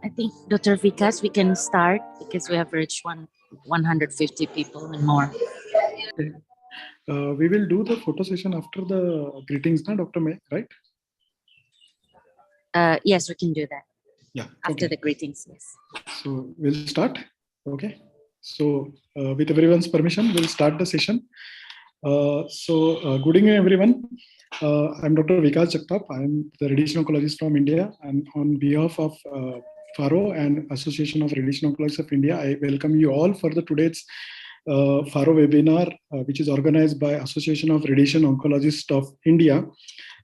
I think, Dr. Vikas, we can start because we have reached 150 people and more. Okay. We will do the photo session after the greetings, na, Dr. May, right? Yes, we can do that. Yeah. After the greetings, yes. So we'll start. Okay. So with everyone's permission, we'll start the session. Good evening, everyone. I'm Dr. Vikas Jagtap. I'm the radiation oncologist from India, and on behalf of FARO and Association of Radiation Oncologists of India, I welcome you all for the today's FARO webinar, which is organized by Association of Radiation Oncologists of India.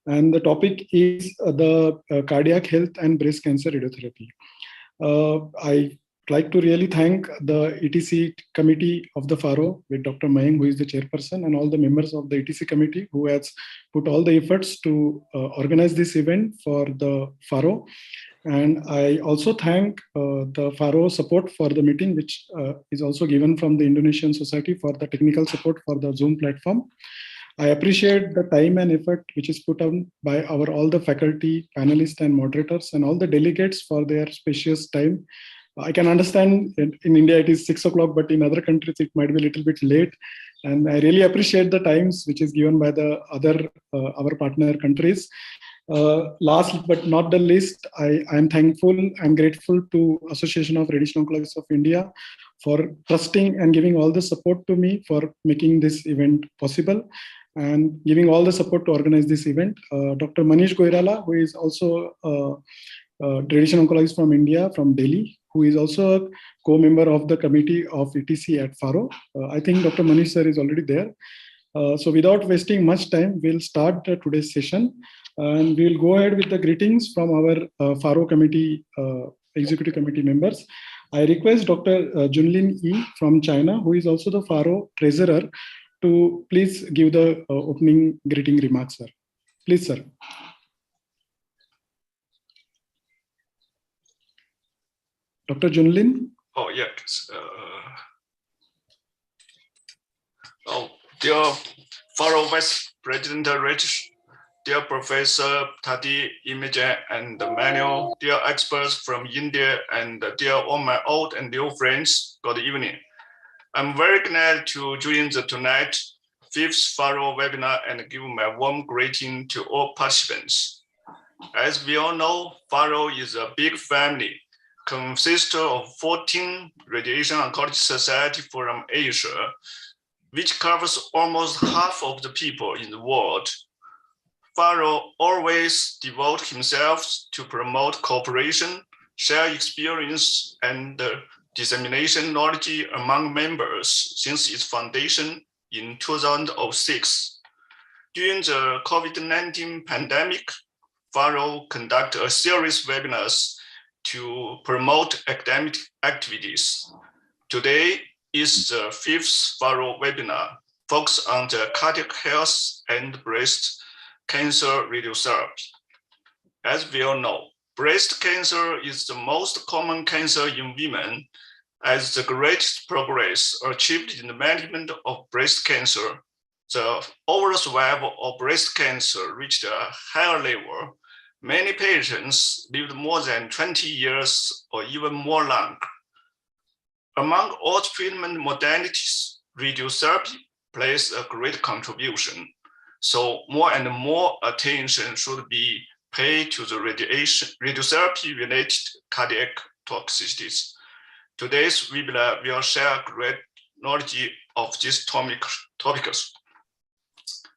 And the topic is the cardiac health and breast cancer radiotherapy. I like to really thank the ETC committee of the FARO with Dr. Mayang, who is the chairperson, and all the members of the ETC committee who has put all the efforts to organize this event for the FARO. And I also thank the FARO support for the meeting, which is also given from the Indonesian Society for the technical support for the Zoom platform. I appreciate the time and effort which is put on by all the faculty, panelists, and moderators, and all the delegates for their spacious time. I can understand in India it is 6 o'clock, but in other countries it might be a little bit late. And I really appreciate the times which is given by the other our partner countries. Last but not the least, I am thankful and grateful to Association of Radiation Oncologists of India for trusting and giving all the support to me for making this event possible and giving all the support to organize this event. Dr. Manish Goirala, who is also radiation oncologist from India, from Delhi, who is also a co-member of the committee of ETC at FARO. I think Dr. Manish sir is already there. So without wasting much time, we'll start today's session. And we'll go ahead with the greetings from our FARO committee, executive committee members. I request Dr. Junlin Yi from China, who is also the FARO treasurer, to please give the opening greeting remarks, sir. Please, sir. Dr. Junlin? Oh, yes. Dear FARO Vice President Rich, dear Professor Tati, Imogen, and Manuel, dear experts from India, and dear all my old and new friends, good evening. I'm very glad to join the tonight 5th FARO webinar and give my warm greeting to all participants. As we all know, FARO is a big family, consists of 14 radiation oncology society from Asia, which covers almost half of the people in the world. FARO always devotes himself to promote cooperation, share experience, and dissemination knowledge among members since its foundation in 2006. During the COVID-19 pandemic, FARO conducted a series of webinars to promote academic activities. Today is the 5th FARO webinar focused on the cardiac health and breast cancer radiotherapy. As we all know, breast cancer is the most common cancer in women, as the greatest progress achieved in the management of breast cancer. The overall survival of breast cancer reached a higher level. Many patients lived more than 20 years or even more long. Among all treatment modalities, radiotherapy plays a great contribution. So more and more attention should be paid to the radiotherapy-related cardiac toxicities. Today's webinar will share great knowledge of these topics.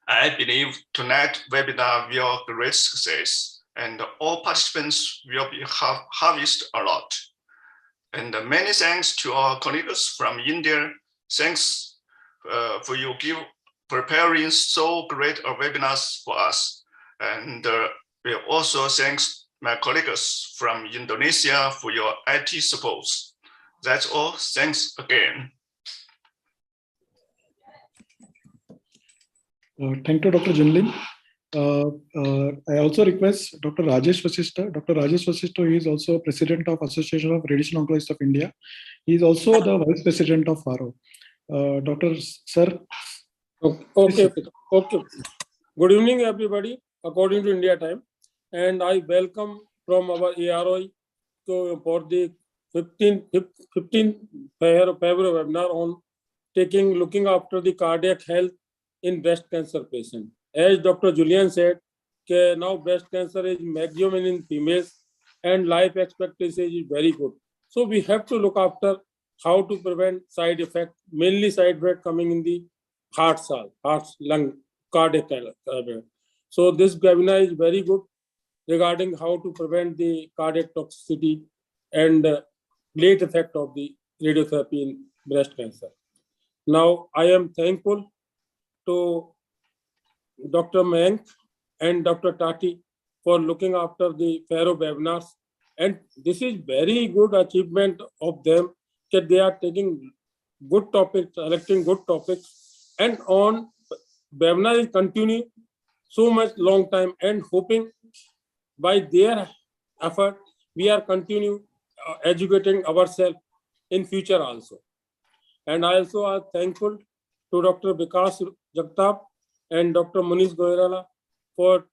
I believe tonight's webinar will be a great success, and all participants will be harvest a lot. And many thanks to our colleagues from India. Thanks for you preparing so great webinars for us. And we also thanks my colleagues from Indonesia for your IT support. That's all. Thanks again. Thank you, Dr. Junlin. I also request Dr. Rajesh Vasishta. Dr. Rajesh Vasishta is also President of Association of Radiation Oncologists of India. He is also the Vice President of FARO. Dr. Sir. Okay. Good evening, everybody, according to India time. And I welcome from our ARO for the 15th February webinar on looking after the cardiac health in breast cancer patient. As Dr. Julian said, now breast cancer is maximum in females and life expectancy is very good. So we have to look after how to prevent side effects, mainly side effect coming in the heart, lung, cardiac. So this webinar is very good regarding how to prevent the cardiac toxicity and late effect of the radiotherapy in breast cancer. Now, I am thankful to Dr. Mayank and Dr. Tati for looking after the FARO webinars. And this is very good achievement of them that they are taking good topics, selecting good topics, and on webinar is continue so much long time, and hoping by their effort, we are continue educating ourselves in future also. And I also are thankful to Dr. Vikas Jagtap and Dr. Manish Goyrala for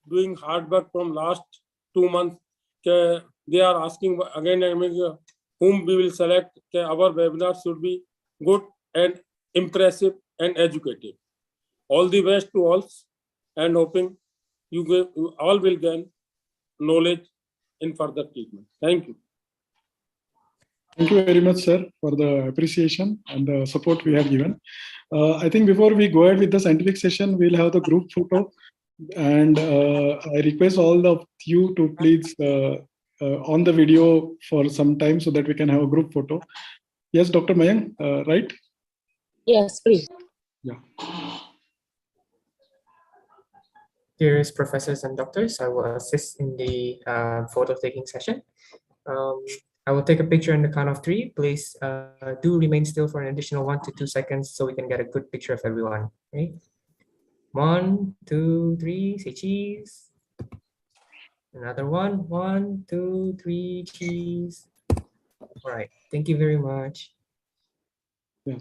doing hard work from last 2 months. They are asking again and again whom we will select. Our webinar should be good and impressive and educative. All the best to all, and hoping you all will gain knowledge in further treatment. Thank you. Thank you very much, sir, for the appreciation and the support we have given. I think before we go ahead with the scientific session, we'll have the group photo. And I request all of you to please on the video for some time so that we can have a group photo. Yes, Dr. Mayank, right? Yes, please. Yeah. Dearest professors and doctors, I will assist in the photo taking session. I will take a picture on the count of 3. Please do remain still for an additional 1 to 2 seconds so we can get a good picture of everyone. Okay? 1, 2, 3, say cheese. Another one. 1, 2, 3, cheese. All right. Thank you very much. Yeah.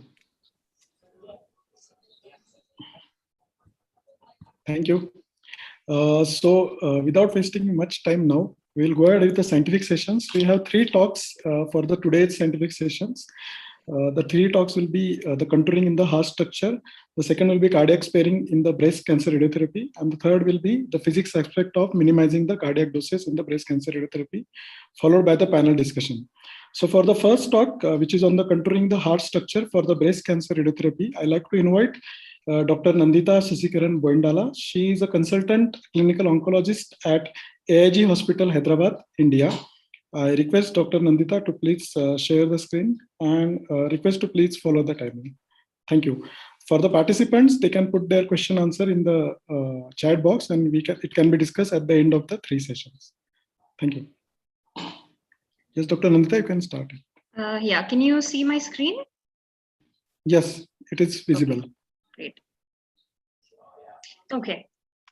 Thank you. Without wasting much time now, we'll go ahead with the scientific sessions. We have 3 talks for the today's scientific sessions. The 3 talks will be the contouring in the heart structure. The second will be cardiac sparing in the breast cancer radiotherapy. And the third will be the physics aspect of minimizing the cardiac doses in the breast cancer radiotherapy, followed by the panel discussion. So for the first talk, which is on the contouring the heart structure for the breast cancer radiotherapy, I like to invite Dr. Nandita Sasikaran Boindala. She is a consultant clinical oncologist at AIG Hospital, Hyderabad, India. I request Dr. Nandita to please share the screen and request to please follow the timing. Thank you. For the participants, they can put their question answer in the chat box, and it can be discussed at the end of the 3 sessions. Thank you. Yes, Dr. Nandita, you can start. Yeah, can you see my screen? Yes, it is visible. Okay. Great. Okay.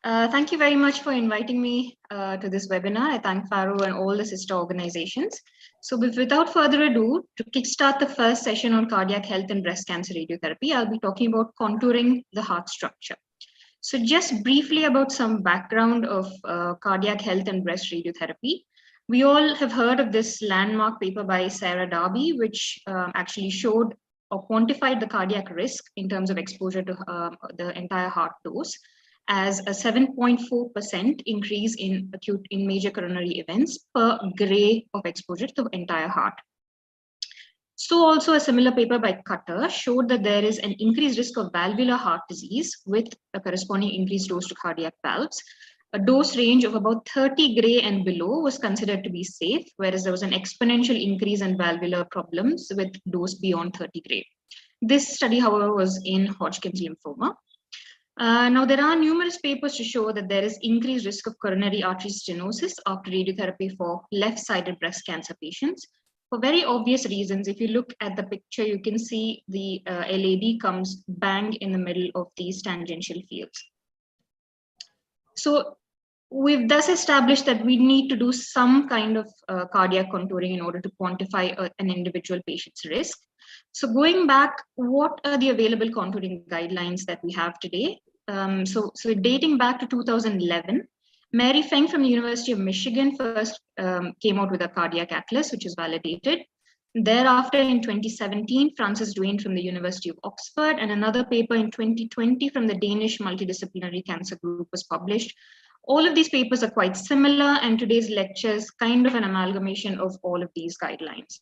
Thank you very much for inviting me to this webinar. I thank FARO and all the sister organizations. So without further ado, to kickstart the first session on cardiac health and breast cancer radiotherapy, I'll be talking about contouring the heart structure. So just briefly about some background of cardiac health and breast radiotherapy. We all have heard of this landmark paper by Sarah Darby, which actually showed or quantified the cardiac risk in terms of exposure to the entire heart dose as a 7.4% increase in major coronary events per gray of exposure to the entire heart. So also a similar paper by Cutter showed that there is an increased risk of valvular heart disease with a corresponding increased dose to cardiac valves. A dose range of about 30 gray and below was considered to be safe, whereas there was an exponential increase in valvular problems with dose beyond 30 gray. This study, however, was in Hodgkin's lymphoma. Now, there are numerous papers to show that there is increased risk of coronary artery stenosis after radiotherapy for left-sided breast cancer patients. For very obvious reasons, if you look at the picture, you can see the LAB comes bang in the middle of these tangential fields. So we've thus established that we need to do some kind of cardiac contouring in order to quantify an individual patient's risk. So going back, what are the available contouring guidelines that we have today? So dating back to 2011, Mary Feng from the University of Michigan first came out with a cardiac atlas, which is validated. Thereafter, in 2017, Francis Duane from the University of Oxford and another paper in 2020 from the Danish Multidisciplinary Cancer Group was published. All of these papers are quite similar, and today's lecture is kind of an amalgamation of all of these guidelines.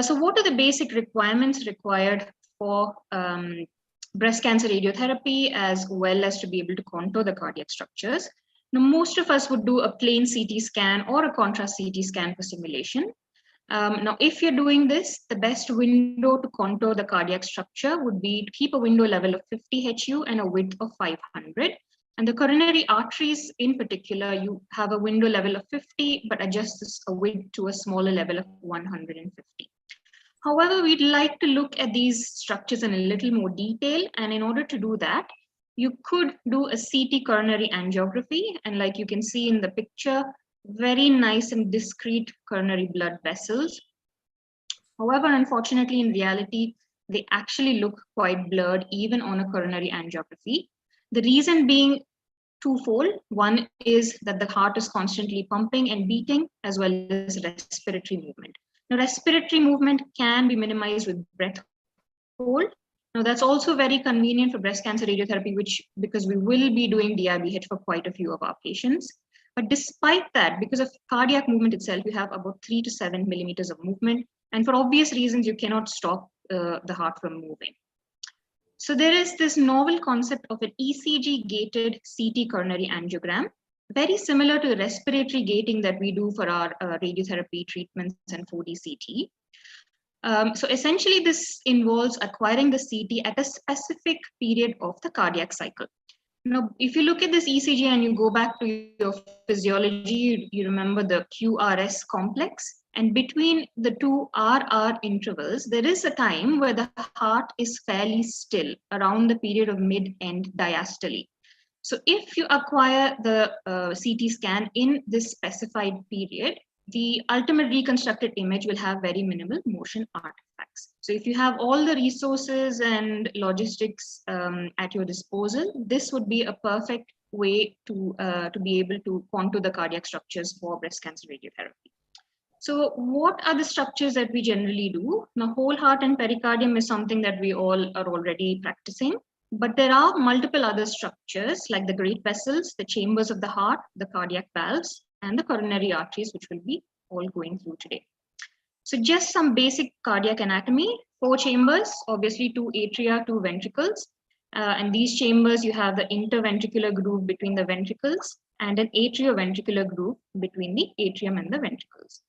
So what are the basic requirements required for breast cancer radiotherapy, as well as to be able to contour the cardiac structures? Now, most of us would do a plain CT scan or a contrast CT scan for simulation. Now, if you're doing this, the best window to contour the cardiac structure would be to keep a window level of 50 HU and a width of 500. And the coronary arteries in particular, you have a window level of 50, but adjust this a width to a smaller level of 150. However, we'd like to look at these structures in a little more detail. And in order to do that, you could do a CT coronary angiography. And like you can see in the picture, very nice and discrete coronary blood vessels. However, unfortunately, in reality, they actually look quite blurred even on a coronary angiography. The reason being twofold. One is that the heart is constantly pumping and beating, as well as respiratory movement. Now, respiratory movement can be minimized with breath hold. Now, that's also very convenient for breast cancer radiotherapy, because we will be doing DIBH for quite a few of our patients. But despite that, because of cardiac movement itself, you have about 3 to 7 millimeters of movement. And for obvious reasons, you cannot stop the heart from moving. So there is this novel concept of an ECG-gated CT coronary angiogram, very similar to the respiratory gating that we do for our radiotherapy treatments and 4D CT. So essentially, this involves acquiring the CT at a specific period of the cardiac cycle. Now, if you look at this ECG and you go back to your physiology, you remember the QRS complex. And between the two RR intervals, there is a time where the heart is fairly still around the period of mid-end diastole. So if you acquire the CT scan in this specified period, the ultimate reconstructed image will have very minimal motion artifacts. So if you have all the resources and logistics at your disposal, this would be a perfect way to be able to contour the cardiac structures for breast cancer radiotherapy. So what are the structures that we generally do? Now, whole heart and pericardium is something that we all are already practicing, but there are multiple other structures like the great vessels, the chambers of the heart, the cardiac valves, and the coronary arteries, which we'll be all going through today. So just some basic cardiac anatomy, 4 chambers, obviously 2 atria, 2 ventricles. And these chambers, you have the interventricular groove between the ventricles and an atrioventricular groove between the atrium and the ventricles.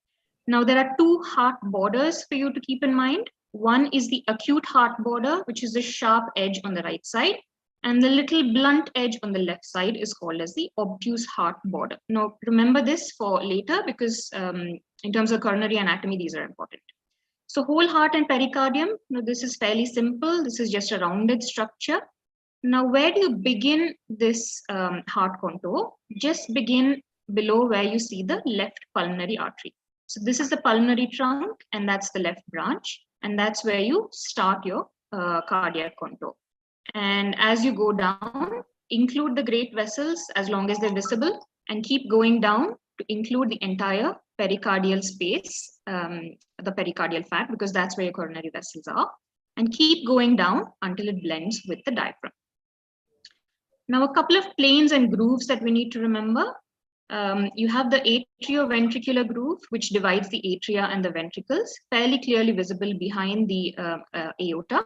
Now, there are 2 heart borders for you to keep in mind. One is the acute heart border, which is the sharp edge on the right side. And the little blunt edge on the left side is called as the obtuse heart border. Now, remember this for later, because in terms of coronary anatomy, these are important. So whole heart and pericardium, now this is fairly simple. This is just a rounded structure. Now, where do you begin this heart contour? Just begin below where you see the left pulmonary artery. So this is the pulmonary trunk, and that's the left branch. And that's where you start your cardiac contour. And as you go down, include the great vessels as long as they're visible, and keep going down to include the entire pericardial space, the pericardial fat, because that's where your coronary vessels are, and keep going down until it blends with the diaphragm. Now, a couple of planes and grooves that we need to remember. You have the atrioventricular groove, which divides the atria and the ventricles, fairly clearly visible behind the aorta.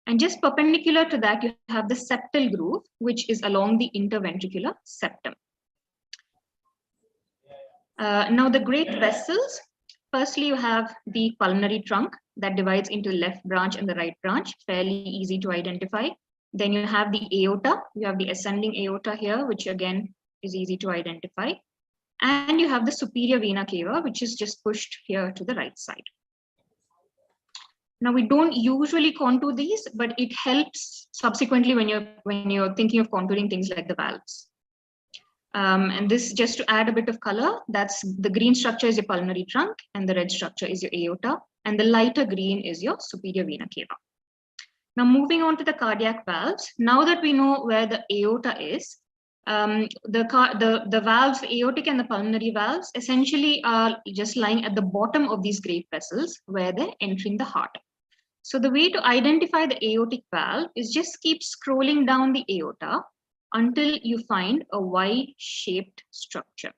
And just perpendicular to that, you have the septal groove, which is along the interventricular septum. Now, the great vessels. Firstly, you have the pulmonary trunk that divides into the left branch and the right branch, fairly easy to identify. Then you have the aorta. You have the ascending aorta here, which again is easy to identify. And you have the superior vena cava, which is just pushed here to the right side. Now, we don't usually contour these, but it helps subsequently when you're thinking of contouring things like the valves. And this, just to add a bit of color, that's the green structure is your pulmonary trunk, and the red structure is your aorta, and the lighter green is your superior vena cava. Now, moving on to the cardiac valves. Now that we know where the aorta is, the valves, aortic and the pulmonary valves, essentially are just lying at the bottom of these great vessels where they're entering the heart. So the way to identify the aortic valve is just keep scrolling down the aorta until you find a Y-shaped structure.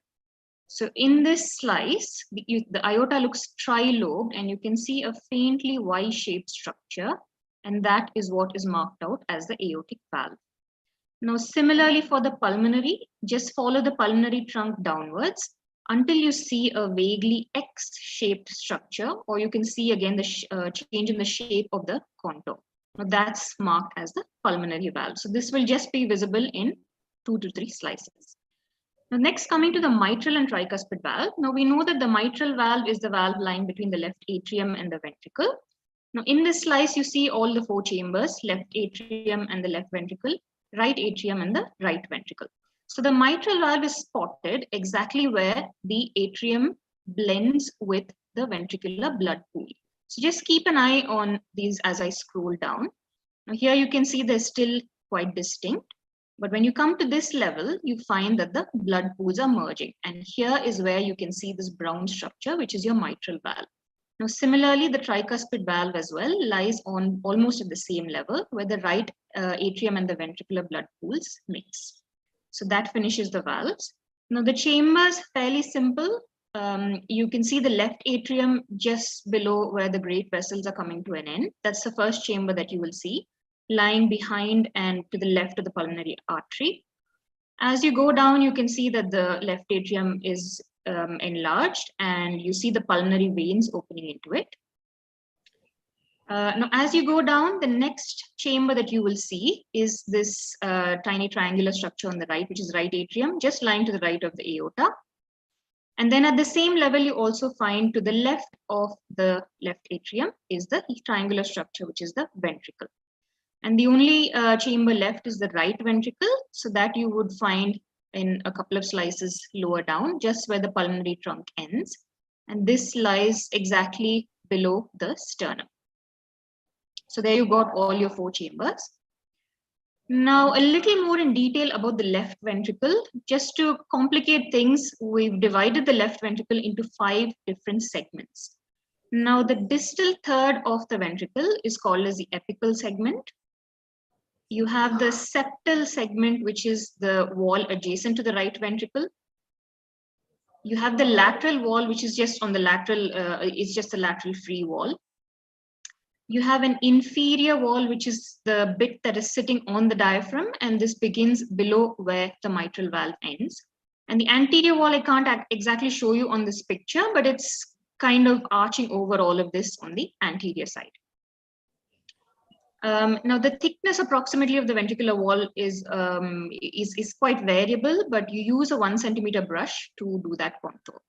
So in this slice, the aorta looks trilobed, and you can see a faintly Y-shaped structure, and that is what is marked out as the aortic valve. Now, similarly for the pulmonary, just follow the pulmonary trunk downwards until you see a vaguely X-shaped structure, or you can see again the change in the shape of the contour. Now, that's marked as the pulmonary valve. So this will just be visible in 2 to 3 slices. Now, next, coming to the mitral and tricuspid valve. Now, we know that the mitral valve is the valve lying between the left atrium and the ventricle. Now, in this slice, you see all the 4 chambers, left atrium and the left ventricle, right atrium and the right ventricle. So the mitral valve is spotted exactly where the atrium blends with the ventricular blood pool. So just keep an eye on these as I scroll down. Now here you can see they're still quite distinct, but when you come to this level, you find that the blood pools are merging. And here is where you can see this brown structure, which is your mitral valve. Now, similarly, the tricuspid valve as well lies on almost at the same level where the right atrium and the ventricular blood pools mix. So that finishes the valves. Now, the chambers, fairly simple. You can see the left atrium just below where the great vessels are coming to an end. That's the first chamber that you will see, lying behind and to the left of the pulmonary artery. As you go down, you can see that the left atrium is enlarged, and you see the pulmonary veins opening into it. Now, as you go down, the next chamber that you will see is this tiny triangular structure on the right, which is right atrium, just lying to the right of the aorta. And then at the same level, you also find to the left of the left atrium is the triangular structure, which is the ventricle. And the only chamber left is the right ventricle, so that you would find in a couple of slices lower down, just where the pulmonary trunk ends. And this lies exactly below the sternum. So there you got all your 4 chambers. Now, a little more in detail about the left ventricle. Just to complicate things, we've divided the left ventricle into 5 different segments. Now, the distal third of the ventricle is called as the apical segment. You have the septal segment, which is the wall adjacent to the right ventricle. You have the lateral wall, which is just on the lateral, it's just a lateral free wall. You have an inferior wall, which is the bit that is sitting on the diaphragm, and this begins below where the mitral valve ends. And the anterior wall, I can't exactly show you on this picture, but it's kind of arching over all of this on the anterior side. Now, the thickness approximately of the ventricular wall is quite variable, but you use a 1 centimeter brush to do that contour.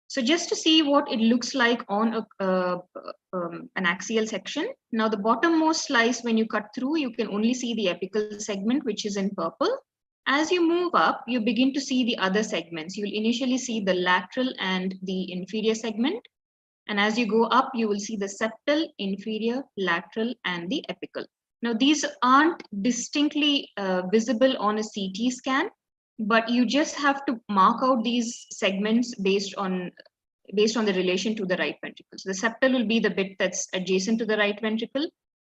So just to see what it looks like on an axial section. Now, the bottommost slice, when you cut through, you can only see the apical segment, which is in purple. As you move up, you begin to see the other segments. You'll initially see the lateral and the inferior segment. And as you go up, you will see the septal, inferior, lateral, and the apical. Now, these aren't distinctly visible on a CT scan, but you just have to mark out these segments based on the relation to the right ventricle. So the septal will be the bit that's adjacent to the right ventricle.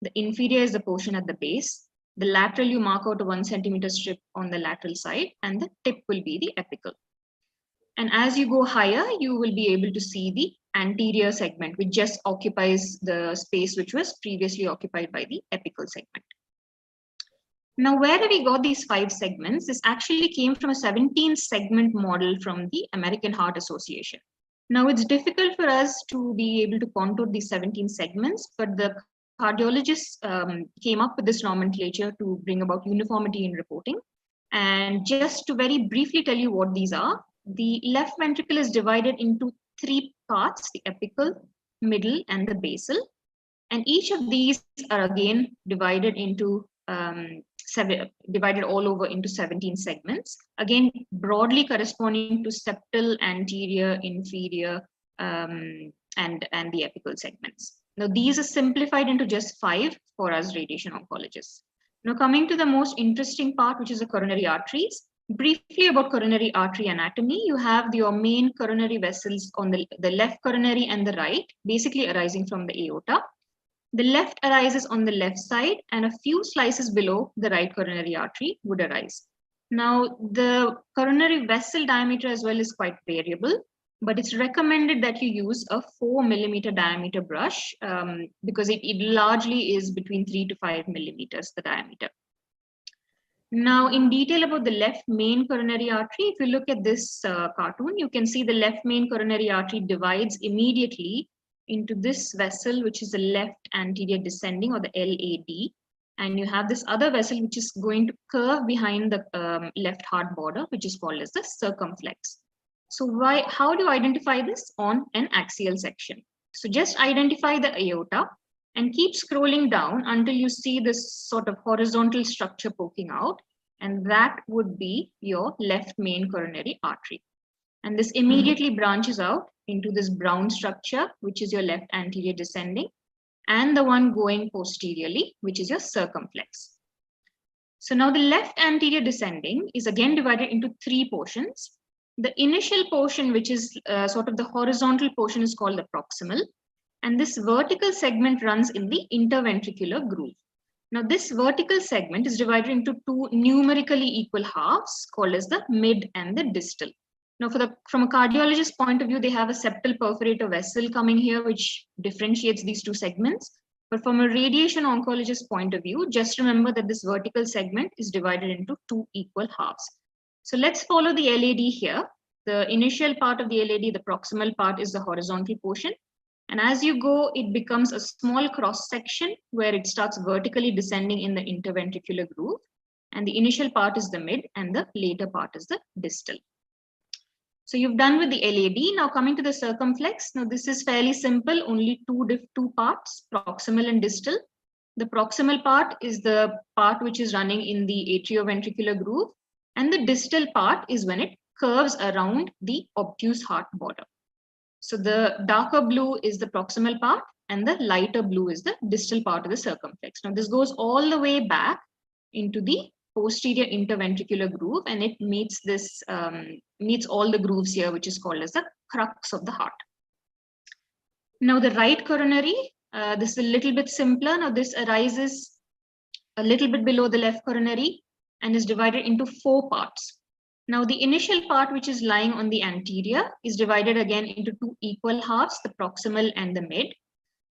The inferior is the portion at the base. The lateral, you mark out a 1 centimeter strip on the lateral side, and the tip will be the apical. And as you go higher, you will be able to see the anterior segment, which just occupies the space which was previously occupied by the apical segment. Now, where have we got these 5 segments? This actually came from a 17 segment model from the American Heart Association. Now, it's difficult for us to be able to contour these 17 segments, but the cardiologists came up with this nomenclature to bring about uniformity in reporting. And just to very briefly tell you what these are, the left ventricle is divided into 3 parts, the apical, middle, and the basal. And each of these are again divided into divided all over into 17 segments, again broadly corresponding to septal, anterior, inferior, and the apical segments. Now these are simplified into just 5 for us radiation oncologists. Now coming to the most interesting part, which is the coronary arteries. Briefly about coronary artery anatomy, you have your main coronary vessels on the left coronary and the right, basically arising from the aorta. The left arises on the left side, and a few slices below the right coronary artery would arise. Now, the coronary vessel diameter as well is quite variable, but it's recommended that you use a 4 millimeter diameter brush because it largely is between 3 to 5 millimeters, the diameter. Now, in detail about the left main coronary artery, if you look at this cartoon, you can see the left main coronary artery divides immediately into this vessel, which is the left anterior descending, or the LAD. And you have this other vessel, which is going to curve behind the left heart border, which is called as the circumflex. So how do you identify this on an axial section? So just identify the aorta and keep scrolling down until you see this sort of horizontal structure poking out. And that would be your left main coronary artery. And this immediately branches out into this brown structure, which is your left anterior descending, and the one going posteriorly, which is your circumflex. So now the left anterior descending is again divided into 3 portions. The initial portion, which is sort of the horizontal portion, is called the proximal. And this vertical segment runs in the interventricular groove. Now this vertical segment is divided into 2 numerically equal halves called as the mid and the distal. Now, from a cardiologist's point of view, they have a septal perforator vessel coming here, which differentiates these 2 segments. But from a radiation oncologist's point of view, just remember that this vertical segment is divided into 2 equal halves. So let's follow the LAD here. The initial part of the LAD, the proximal part, is the horizontal portion. And as you go, it becomes a small cross section where it starts vertically descending in the interventricular groove. And the initial part is the mid, and the later part is the distal. So you've done with the LAD. Now coming to the circumflex. Now this is fairly simple, only 2 parts, proximal and distal. The proximal part is the part which is running in the atrioventricular groove, and the distal part is when it curves around the obtuse heart border. So the darker blue is the proximal part, and the lighter blue is the distal part of the circumflex. Now this goes all the way back into the posterior interventricular groove, and it meets this meets all the grooves here, which is called as the crux of the heart. Now the right coronary, this is a little bit simpler. Now this arises a little bit below the left coronary and is divided into 4 parts. Now the initial part, which is lying on the anterior, is divided again into 2 equal halves, the proximal and the mid.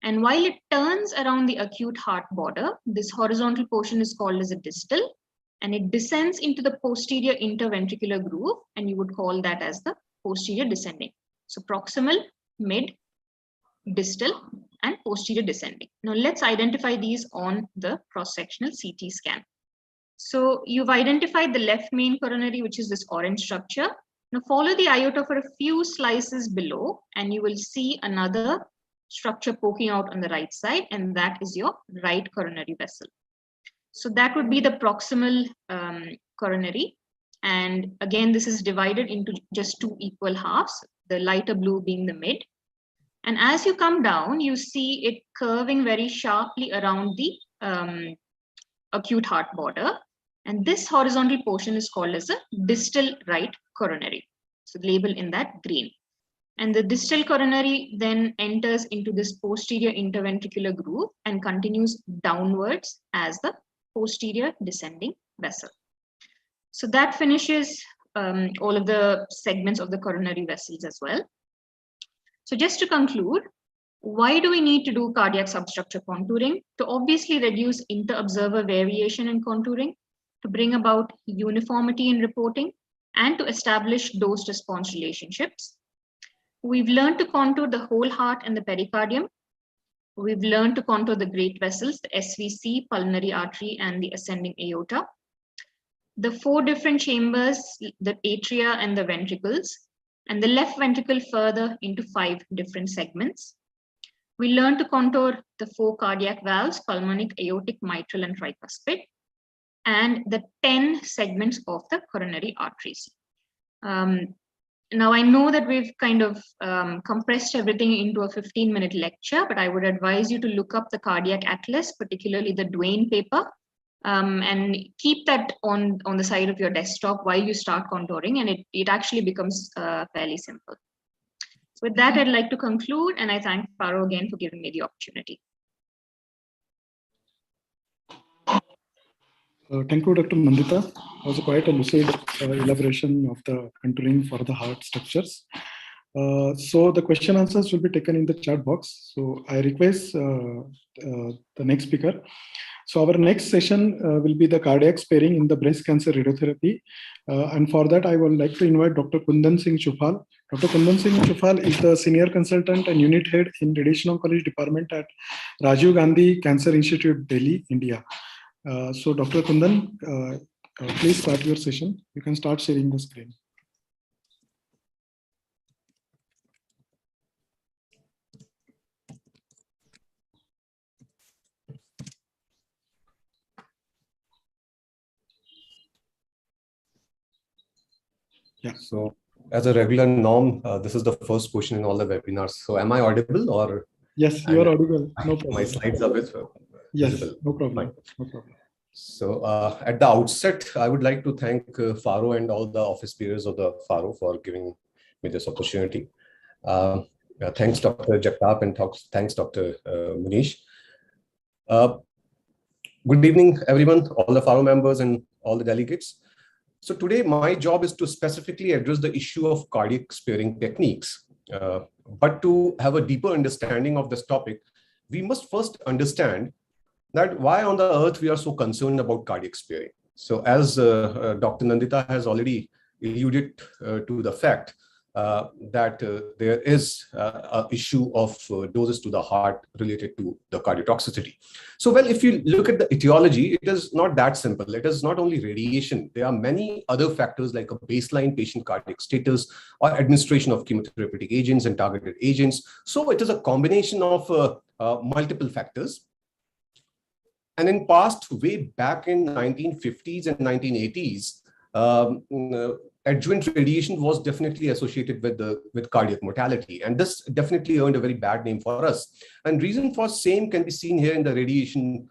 And while it turns around the acute heart border, this horizontal portion is called as a distal, and it descends into the posterior interventricular groove, and you would call that as the posterior descending. So proximal, mid, distal, and posterior descending. Now let's identify these on the cross-sectional CT scan. So you've identified the left main coronary, which is this orange structure. Now follow the aorta for a few slices below, and you will see another structure poking out on the right side, and that is your right coronary vessel. So that would be the proximal coronary. And again, this is divided into just 2 equal halves, the lighter blue being the mid. And as you come down, you see it curving very sharply around the acute heart border. And this horizontal portion is called as a distal right coronary. So the label in that green. And the distal coronary then enters into this posterior interventricular groove and continues downwards as the posterior descending vessel. So that finishes all of the segments of the coronary vessels as well. So just to conclude, why do we need to do cardiac substructure contouring? To obviously reduce inter-observer variation in contouring, to bring about uniformity in reporting, and to establish dose-response relationships. We've learned to contour the whole heart and the pericardium. We've learned to contour the great vessels, the SVC, pulmonary artery, and the ascending aorta. The 4 different chambers, the atria and the ventricles, and the left ventricle further into 5 different segments. We learned to contour the 4 cardiac valves, pulmonic, aortic, mitral, and tricuspid, and the 10 segments of the coronary arteries. Now, I know that we've kind of compressed everything into a 15-minute lecture, but I would advise you to look up the cardiac atlas, particularly the Duane paper, and keep that on the side of your desktop while you start contouring, and it actually becomes fairly simple. So with that, I'd like to conclude, and I thank FARO again for giving me the opportunity. Thank you, Dr. Nandita. It was quite a lucid elaboration of the contouring for the heart structures. So the question answers will be taken in the chat box. So I request the next speaker. So our next session will be the cardiac sparing in the breast cancer radiotherapy. And for that, I would like to invite Dr. Kundan Singh Chufal. Dr. Kundan Singh Chufal is the senior consultant and unit head in Radiation Oncology department at Rajiv Gandhi Cancer Institute, Delhi, India. So Dr. Kundan, please start your session. You can start sharing the screen. Yeah. So as a regular norm, this is the first question in all the webinars. So am I audible or? Yes, you are audible. No problem. My slides are visible. Yes, no problem. No problem. So at the outset, I would like to thank FARO and all the office bearers of the FARO for giving me this opportunity. Thanks, Dr. Jagtap, and thanks, Dr. Munish. Good evening, everyone, all the FARO members and all the delegates. So today, my job is to specifically address the issue of cardiac sparing techniques. But to have a deeper understanding of this topic, we must first understand that why on the earth we are so concerned about cardiac sparing. So as Dr. Nandita has already alluded to the fact that there is an issue of doses to the heart related to the cardiotoxicity. So, well, if you look at the etiology, it is not that simple. It is not only radiation. There are many other factors like a baseline patient cardiac status or administration of chemotherapeutic agents and targeted agents. So it is a combination of multiple factors. And in past, way back in 1950s and 1980s, adjuvant radiation was definitely associated with cardiac mortality, and this definitely earned a very bad name for us. And reason for same can be seen here in the radiation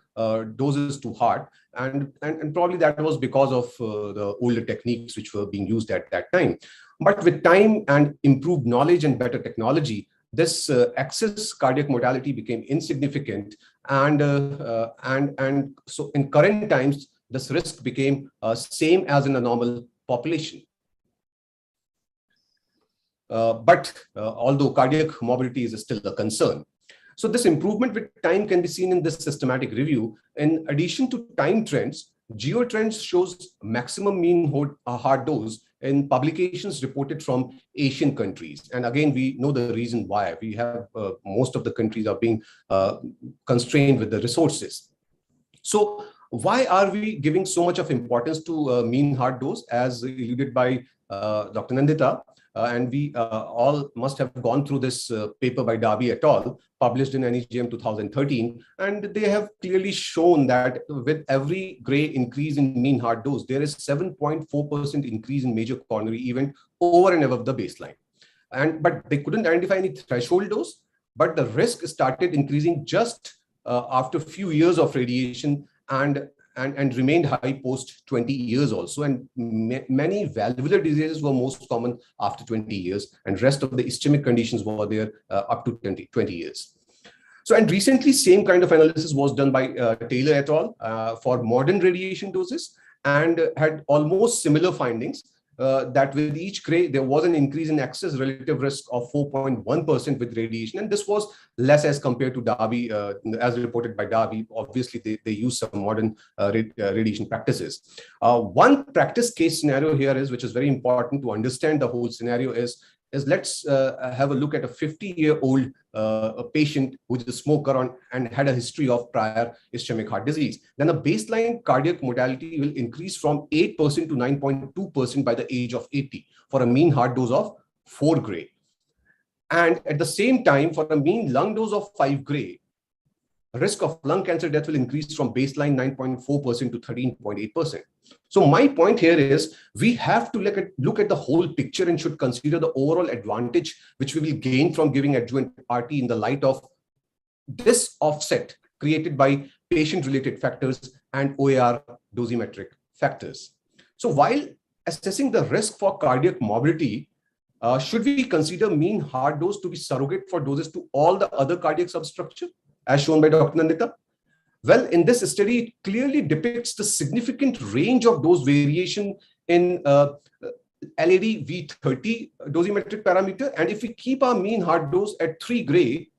doses to heart, and probably that was because of the older techniques which were being used at that time. But with time and improved knowledge and better technology, this excess cardiac mortality became insignificant, and so in current times, this risk became same as in a normal population. But although cardiac morbidity is still a concern. So this improvement with time can be seen in this systematic review. In addition to time trends, geotrends shows maximum mean heart dose in publications reported from Asian countries. And again, we know the reason why. We have most of the countries are being constrained with the resources. So why are we giving so much of importance to mean heart dose as alluded by Dr. Nandita? And we all must have gone through this paper by Darby et al. Published in NEJM 2013. And they have clearly shown that with every gray increase in mean heart dose, there is 7.4% increase in major coronary event over and above the baseline. But they couldn't identify any threshold dose, but the risk started increasing just after a few years of radiation. And and remained high post 20 years also. And many valvular diseases were most common after 20 years, and rest of the ischemic conditions were there up to 20 years. So, and recently, same kind of analysis was done by Taylor et al. For modern radiation doses, and had almost similar findings. That with each gray, there was an increase in excess relative risk of 4.1% with radiation. And this was less as compared to Darby, as reported by Darby. Obviously, they use some modern radiation practices. One practice case scenario here is, which is very important to understand the whole scenario is let's have a look at a 50-year-old patient who is a smoker and had a history of prior ischemic heart disease. Then a baseline cardiac mortality will increase from 8% to 9.2% by the age of 80 for a mean heart dose of 4 gray. And at the same time, for a mean lung dose of 5 gray, risk of lung cancer death will increase from baseline 9.4% to 13.8%. So my point here is we have to look at the whole picture and should consider the overall advantage which we will gain from giving adjuvant RT in the light of this offset created by patient-related factors and OAR dosimetric factors. So while assessing the risk for cardiac morbidity, should we consider mean heart dose to be surrogate for doses to all the other cardiac substructure, as shown by Dr. Nandita? Well, in this study, it clearly depicts the significant range of dose variation in LAD V30 dosimetric parameter. And if we keep our mean heart dose at 3 gray,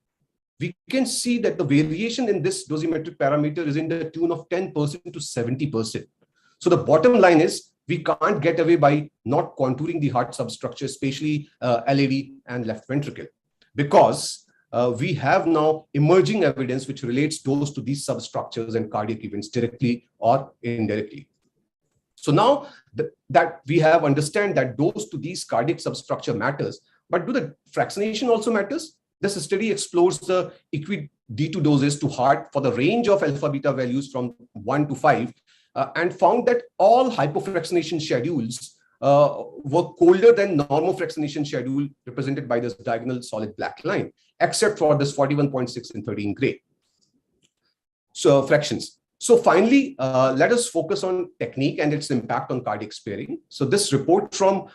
we can see that the variation in this dosimetric parameter is in the tune of 10% to 70%. So the bottom line is we can't get away by not contouring the heart substructure, especially LAD and left ventricle, because we have now emerging evidence which relates dose to these substructures and cardiac events directly or indirectly. So now that we have understand that dose to these cardiac substructure matters, but do the fractionation also matters? This study explores the equi-D2 doses to heart for the range of alpha beta values from 1 to 5 and found that all hypofractionation schedules were colder than normofractionation schedule represented by this diagonal solid black line, except for this 41.6 and 13 gray. So fractions. So finally, let us focus on technique and its impact on cardiac sparing. So this report from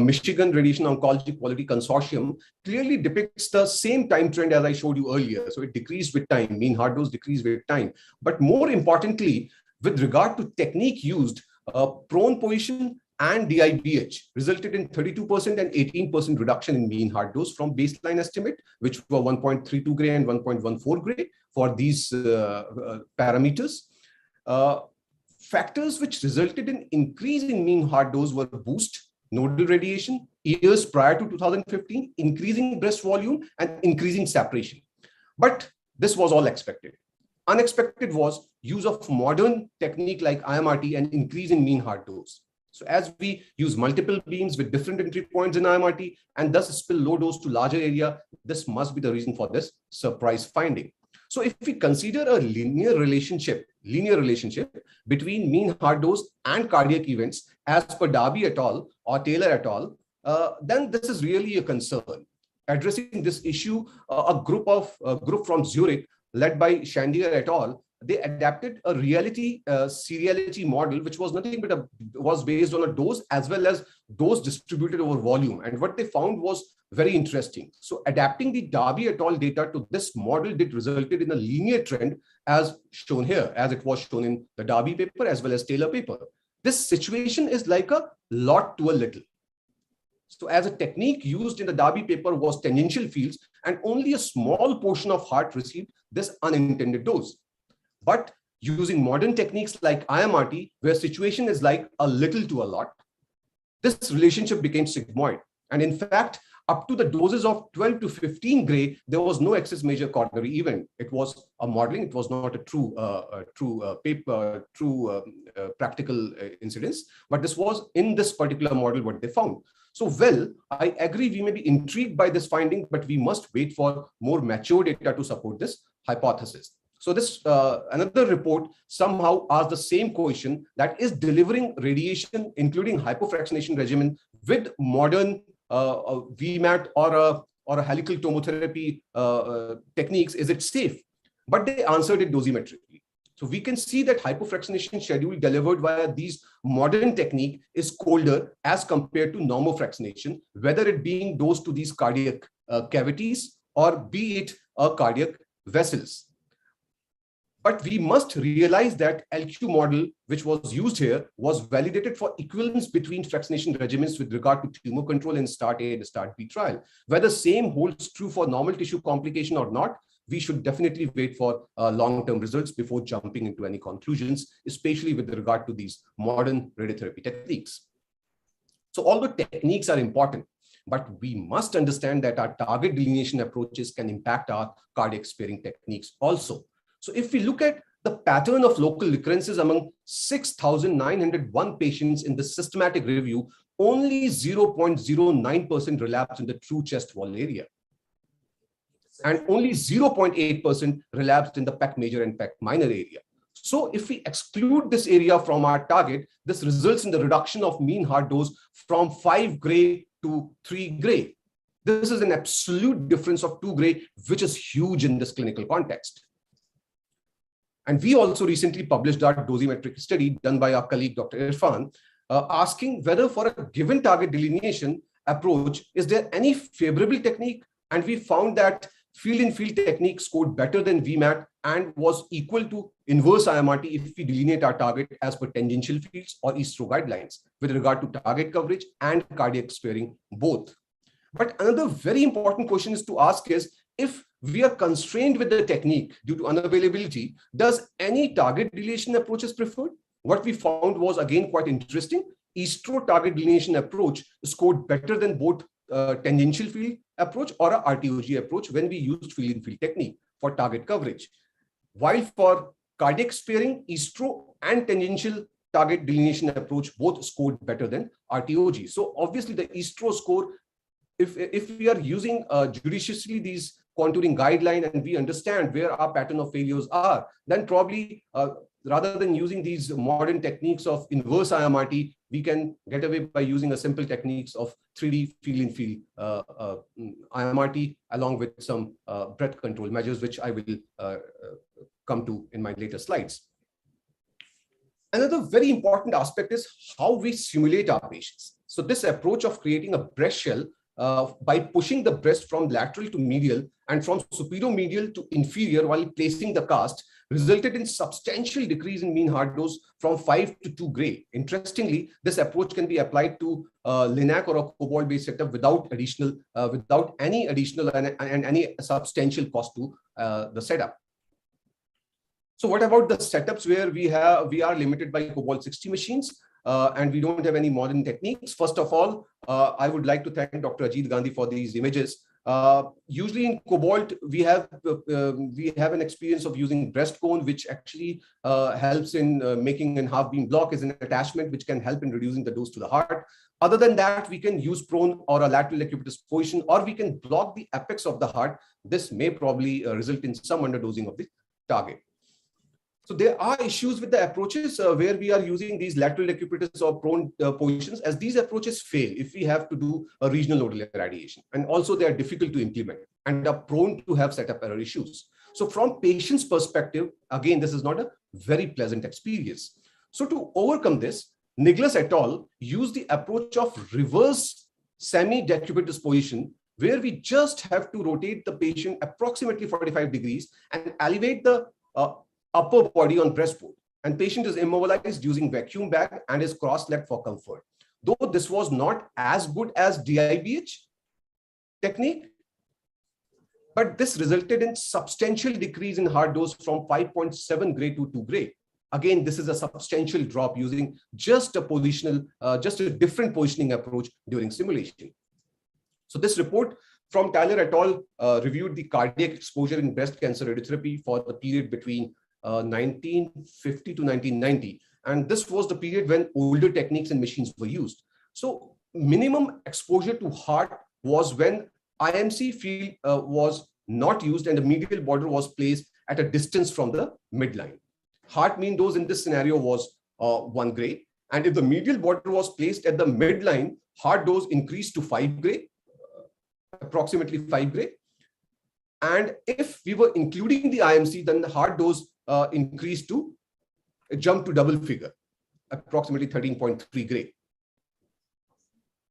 Michigan Radiation Oncology Quality Consortium clearly depicts the same time trend as I showed you earlier. So it decreased with time, mean heart dose decreased with time. But more importantly, with regard to technique used, prone position and DIBH resulted in 32% and 18% reduction in mean heart dose from baseline estimate, which were 1.32 gray and 1.14 gray for these parameters. Factors which resulted in increase in mean heart dose were boost, nodal radiation, years prior to 2015, increasing breast volume and increasing separation. But this was all expected. Unexpected was use of modern technique like IMRT and increase in mean heart dose. So as we use multiple beams with different entry points in IMRT and thus spill low dose to larger area, this must be the reason for this surprise finding. So if we consider a linear relationship between mean heart dose and cardiac events as per Darby et al. Or Taylor et al., then this is really a concern. Addressing this issue, a group from Zurich led by Shandier et al., they adapted a reality seriality model, which was nothing but was based on a dose as well as dose distributed over volume. And what they found was very interesting. So adapting the Darby et al. Data to this model resulted in a linear trend as shown here, as it was shown in the Darby paper as well as Taylor paper. This situation is like a lot to a little. So as a technique used in the Darby paper was tangential fields, and only a small portion of heart received this unintended dose. But using modern techniques like IMRT, where situation is like a little to a lot, this relationship became sigmoid. And in fact, up to the doses of 12 to 15 gray, there was no excess major coronary event. It was a modeling. It was not a true practical incidence. But this was in this particular model what they found. So, well, I agree we may be intrigued by this finding, but we must wait for more mature data to support this hypothesis. So this another report somehow asked the same question, that is delivering radiation, including hypofractionation regimen with modern VMAT or a helical tomotherapy techniques, is it safe? But they answered it dosimetrically. So we can see that hypofractionation schedule delivered via these modern technique is colder as compared to normofractionation, whether it being dosed to these cardiac cavities or be it cardiac vessels. But we must realize that LQ model, which was used here, was validated for equivalence between fractionation regimens with regard to tumor control in START A and START B trial. Whether same holds true for normal tissue complication or not, we should definitely wait for long-term results before jumping into any conclusions, especially with regard to these modern radiotherapy techniques. So although techniques are important, but we must understand that our target delineation approaches can impact our cardiac sparing techniques also. So if we look at the pattern of local recurrences among 6,901 patients in the systematic review, only 0.09% relapsed in the true chest wall area. And only 0.8% relapsed in the pec major and pec minor area. So if we exclude this area from our target, this results in the reduction of mean heart dose from 5 gray to 3 gray. This is an absolute difference of 2 gray, which is huge in this clinical context. And we also recently published our dosimetric study done by our colleague, Dr. Irfan, asking whether for a given target delineation approach, is there any favorable technique? And we found that field-in-field technique scored better than VMAT and was equal to inverse IMRT if we delineate our target as per tangential fields or ISRO guidelines with regard to target coverage and cardiac sparing both. But another very important question is to ask is, if we are constrained with the technique due to unavailability, does any target delineation approach is preferred? What we found was again quite interesting. ISRO target delineation approach scored better than both tangential field approach or a RTOG approach when we used field-in-field technique for target coverage. While for cardiac sparing, ISRO and tangential target delineation approach both scored better than RTOG. So obviously the ISRO score, if we are using judiciously these contouring guideline and we understand where our pattern of failures are, then probably rather than using these modern techniques of inverse IMRT, we can get away by using a simple techniques of 3D field-in-field IMRT along with some breath control measures, which I will come to in my later slides. Another very important aspect is how we simulate our patients. So this approach of creating a breast shell by pushing the breast from lateral to medial and from superior medial to inferior while placing the cast resulted in substantial decrease in mean heart dose from 5 to 2 gray. Interestingly, this approach can be applied to LINAC or a cobalt-based setup without any additional and any substantial cost to the setup. So what about the setups where we are limited by cobalt 60 machines? And we don't have any modern techniques. First of all, I would like to thank Dr. Ajit Gandhi for these images. Usually in cobalt, we have an experience of using breast cone, which actually helps in making an half beam block as an attachment, which can help in reducing the dose to the heart. Other than that, we can use prone or a lateral acubitus position, or we can block the apex of the heart. This may probably result in some underdosing of the target. So there are issues with the approaches where we are using these lateral acubitus or prone positions, as these approaches fail if we have to do a regional nodal irradiation. And also they are difficult to implement and are prone to have setup error issues. So from patient's perspective, again, this is not a very pleasant experience. So to overcome this, Nicholas et al. Used the approach of reverse semi-decubitus position, where we just have to rotate the patient approximately 45 degrees and elevate the upper body on breastbone, and patient is immobilized using vacuum bag and is cross-legged for comfort. Though this was not as good as DIBH technique, but this resulted in substantial decrease in heart dose from 5.7 gray to 2 gray. Again, this is a substantial drop using just a different positioning approach during simulation. So this report from Tyler et al. Reviewed the cardiac exposure in breast cancer radiotherapy for the period between 1950 to 1990. And this was the period when older techniques and machines were used. So minimum exposure to heart was when IMC field was not used and the medial border was placed at a distance from the midline. Heart mean dose in this scenario was 1 gray. And if the medial border was placed at the midline, heart dose increased to 5 gray, approximately 5 gray. And if we were including the IMC, then the heart dose increased to jump to double figure, approximately 13.3 gray.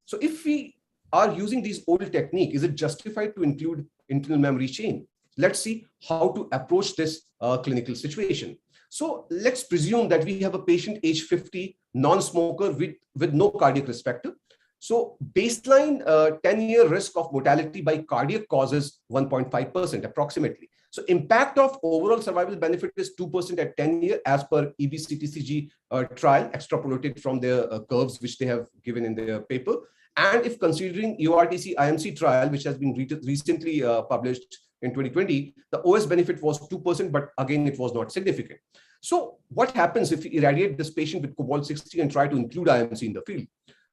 So if we are using these old technique, is it justified to include internal memory chain? Let's see how to approach this clinical situation. So let's presume that we have a patient age 50, non-smoker with no cardiac risk factor. So baseline 10-year risk of mortality by cardiac causes 1.5% approximately. So impact of overall survival benefit is 2% at 10 years as per EBCTCG trial, extrapolated from their curves which they have given in their paper. And if considering URTC IMC trial, which has been recently published in 2020, the OS benefit was 2%, but again, it was not significant. So what happens if we irradiate this patient with cobalt-60 and try to include IMC in the field?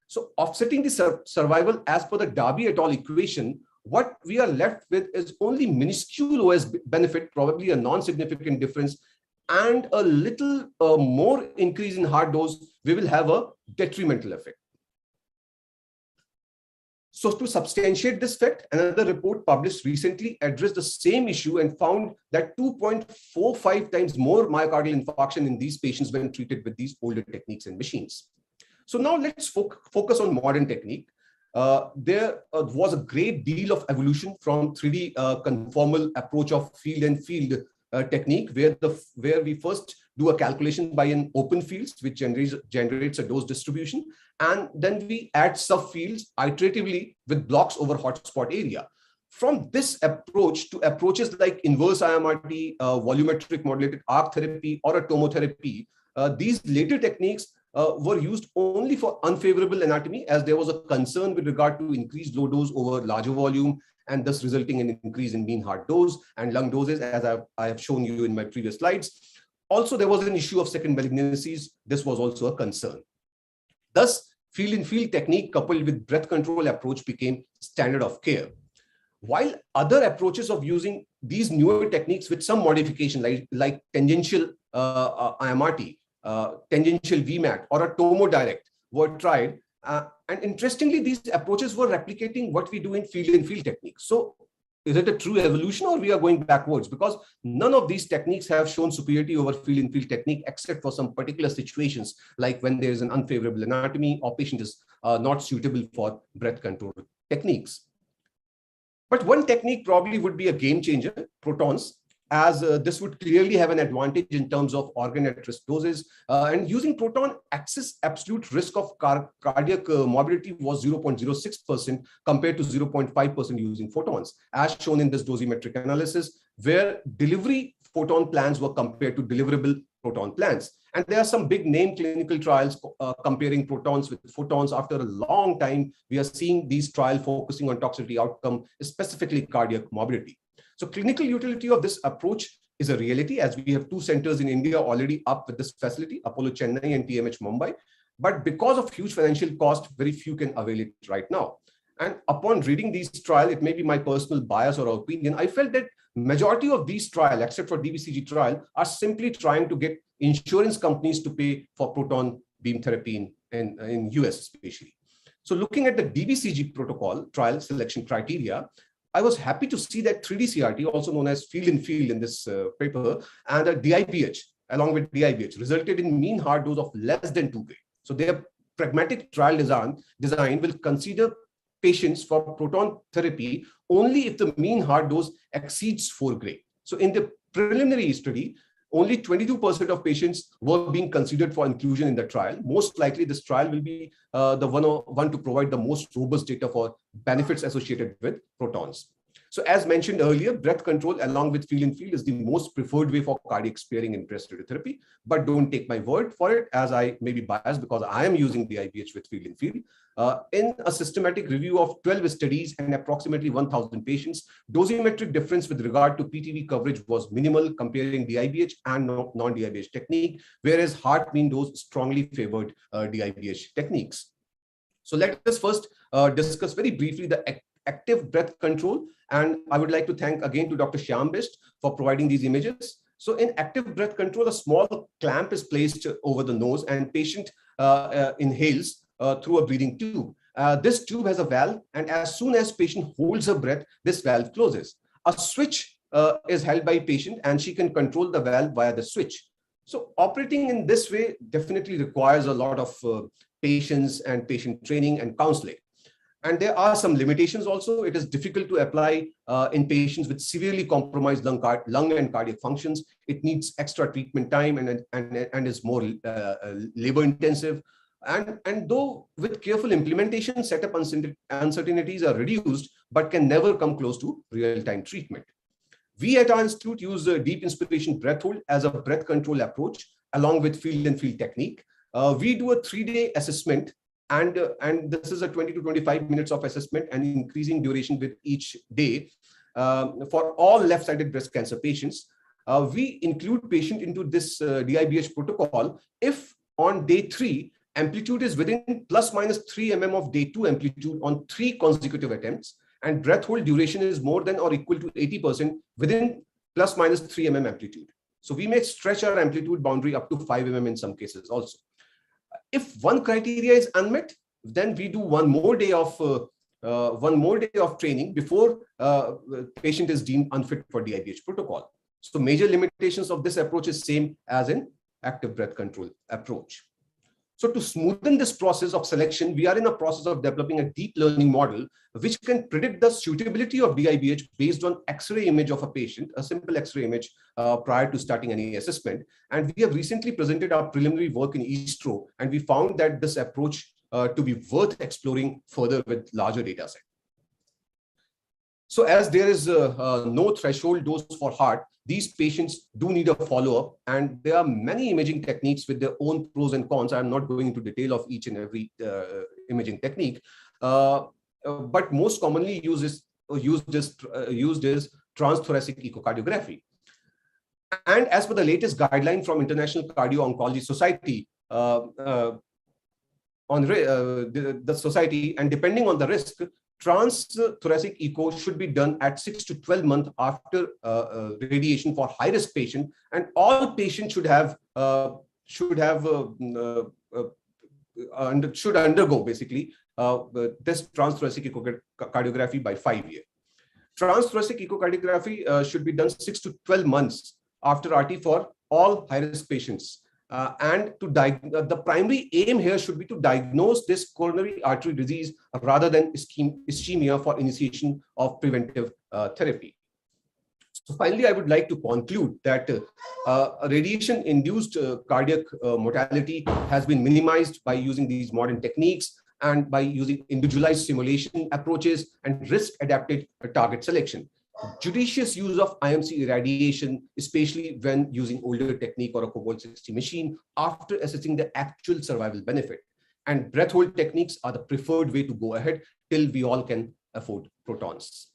So offsetting the survival as per the Darby et al. Equation, what we are left with is only minuscule OS benefit, probably a non-significant difference, and a little more increase in hard dose, we will have a detrimental effect. So to substantiate this fact, another report published recently addressed the same issue and found that 2.45 times more myocardial infarction in these patients when treated with these older techniques and machines. So now let's focus on modern technique. There was a great deal of evolution from 3D conformal approach of field and field technique, where we first do a calculation by an open fields, which generates a dose distribution, and then we add subfields iteratively with blocks over hotspot area. From this approach to approaches like inverse IMRT, volumetric modulated arc therapy, or a tomotherapy, these later techniques were used only for unfavorable anatomy, as there was a concern with regard to increased low dose over larger volume, and thus resulting in an increase in mean heart dose and lung doses, as I have shown you in my previous slides. Also, there was an issue of second malignancies. This was also a concern. Thus, field-in-field technique coupled with breath control approach became standard of care. While other approaches of using these newer techniques with some modification, like tangential IMRT, tangential VMAT, or a Tomo Direct were tried. And interestingly, these approaches were replicating what we do in field techniques. So is it a true evolution, or we are going backwards? Because none of these techniques have shown superiority over field technique, except for some particular situations, like when there is an unfavorable anatomy or patient is not suitable for breath control techniques. But one technique probably would be a game changer, protons, as this would clearly have an advantage in terms of organ at risk doses. And using proton, excess absolute risk of cardiac morbidity was 0.06% compared to 0.5% using photons, as shown in this dosimetric analysis, where delivery photon plans were compared to deliverable proton plans. And there are some big name clinical trials comparing protons with photons. After a long time, we are seeing these trials focusing on toxicity outcome, specifically cardiac morbidity. So clinical utility of this approach is a reality, as we have 2 centers in India already up with this facility, Apollo Chennai and TMH Mumbai. But because of huge financial cost, very few can avail it right now. And upon reading these trials, it may be my personal bias or opinion, I felt that majority of these trials, except for DBCG trial, are simply trying to get insurance companies to pay for proton beam therapy in US especially. So looking at the DBCG protocol trial selection criteria, I was happy to see that 3D CRT, also known as field-in-field in this paper, and a DIBH, along with DIBH, resulted in mean heart dose of less than 2 gray. So their pragmatic trial design will consider patients for proton therapy only if the mean heart dose exceeds 4 gray. So in the preliminary study, only 22% of patients were being considered for inclusion in the trial. Most likely, this trial will be the one to provide the most robust data for benefits associated with protons. So as mentioned earlier, breath control along with field-in-field is the most preferred way for cardiac sparing in breast radiotherapy. But don't take my word for it, as I may be biased because I am using the IBH with field-in-field. In a systematic review of 12 studies and approximately 1,000 patients, dosimetric difference with regard to PTV coverage was minimal comparing DIBH and non-DIBH technique, whereas heart mean dose strongly favored DIBH techniques. So let us first discuss very briefly the active breath control. And I would like to thank again to Dr. Shyam Best for providing these images. So in active breath control, a small clamp is placed over the nose and patient inhales through a breathing tube. This tube has a valve, and as soon as patient holds her breath, this valve closes. A switch is held by patient and she can control the valve via the switch. So operating in this way definitely requires a lot of patience and patient training and counseling. And there are some limitations also. It is difficult to apply in patients with severely compromised lung and cardiac functions. It needs extra treatment time and is more labor intensive. And though with careful implementation, setup uncertainties are reduced, but can never come close to real-time treatment. We at our institute use a deep inspiration breath hold as a breath control approach, along with field and field technique. We do a 3-day assessment, and this is a 20 to 25 minutes of assessment and increasing duration with each day for all left-sided breast cancer patients. We include patient into this DIBH protocol if on day 3, amplitude is within plus minus 3 mm of day 2 amplitude on 3 consecutive attempts, and breath hold duration is more than or equal to 80% within plus minus 3 mm amplitude. So we may stretch our amplitude boundary up to 5 mm in some cases also. If one criteria is unmet, then we do one more day of training before patient is deemed unfit for DIBH protocol. So major limitations of this approach is same as in active breath control approach. So to smoothen this process of selection, we are in a process of developing a deep learning model which can predict the suitability of DIBH based on X-ray image of a patient, a simple X-ray image prior to starting any assessment. And we have recently presented our preliminary work in ESTRO, and we found that this approach to be worth exploring further with larger data set. So as there is no threshold dose for heart, these patients do need a follow-up, and there are many imaging techniques with their own pros and cons. I'm not going into detail of each and every imaging technique, but most commonly used is transthoracic echocardiography. And as per the latest guideline from International Cardio-Oncology Society, the society, and depending on the risk, transthoracic echo should be done at 6 to 12 months after radiation for high-risk patient, and all patients should undergo basically this transthoracic echocardiography by 5 years. Transthoracic echocardiography should be done 6 to 12 months after RT for all high-risk patients. And the primary aim here should be to diagnose this coronary artery disease rather than ischemia for initiation of preventive therapy. So finally, I would like to conclude that radiation-induced cardiac mortality has been minimized by using these modern techniques and by using individualized simulation approaches and risk-adapted target selection. Judicious use of IMC irradiation, especially when using older technique or a cobalt-60 machine after assessing the actual survival benefit. And breath hold techniques are the preferred way to go ahead till we all can afford protons.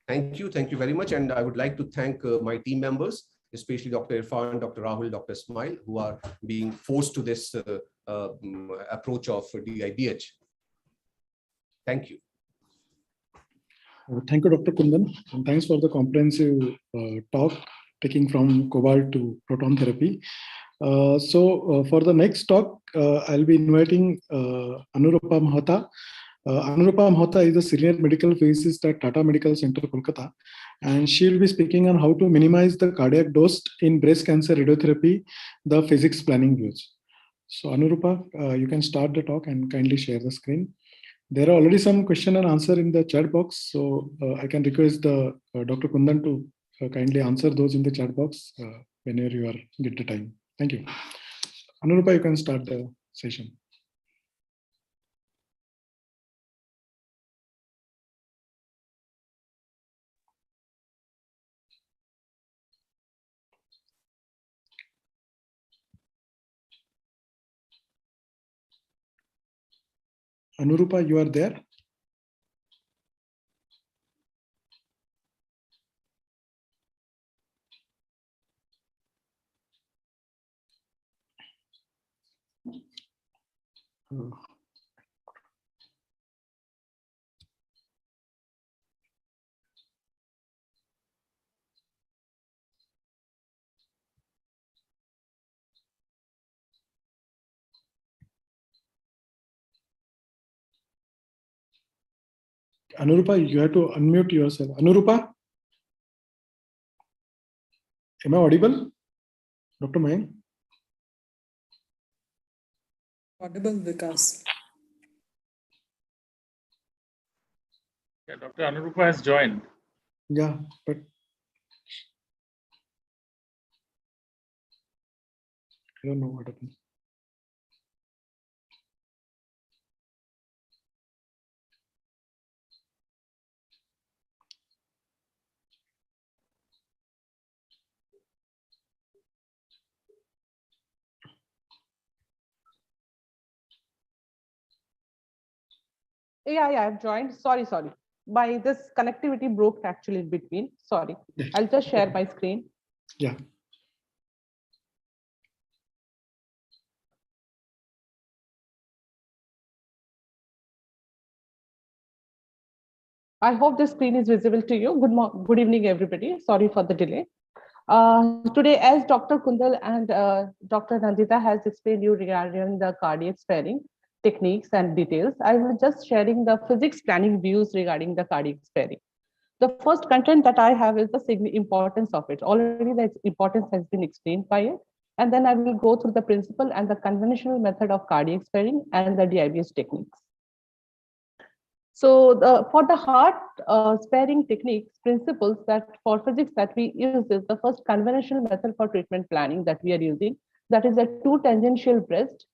Thank you very much. And I would like to thank my team members, especially Dr. Irfan, Dr. Rahul, Dr. Ismail, who are being forced to this approach of DIBH. Thank you. Thank you, Dr. Kundan, and thanks for the comprehensive talk, taking from cobalt to proton therapy. For the next talk, I'll be inviting Anurupa Mahota. Anurupa Mahota is a senior medical physicist at Tata Medical Center, Kolkata, and she'll be speaking on how to minimize the cardiac dose in breast cancer radiotherapy, the physics planning views. So Anurupa, you can start the talk and kindly share the screen. There are already some question and answer in the chat box, so I can request Dr. Kundan to kindly answer those in the chat box whenever you get the time. Thank you. Anurupa, you can start the session. Anurupa, you are there? Anurupa, you have to unmute yourself. Anurupa? Am I audible, Dr. Mayank? Audible, Vikas. Yeah, Dr. Anurupa has joined. Yeah, but I don't know what happened. Yeah, I've joined. Sorry. My this connectivity broke actually in between. Sorry. Yeah. I'll just share my screen. Yeah. I hope the screen is visible to you. Good evening, everybody. Sorry for the delay. Today, as Dr. Kundal and Dr. Nandita has explained you regarding the cardiac sparing techniques and details, I will just sharing the physics planning views regarding the cardiac sparing. The first content that I have is the importance of it. Already the importance has been explained by it. And then I will go through the principle and the conventional method of cardiac sparing and the DIBS techniques. So for the heart sparing techniques, principles that for physics that we use is the first conventional method for treatment planning that we are using. That is a two tangential breast,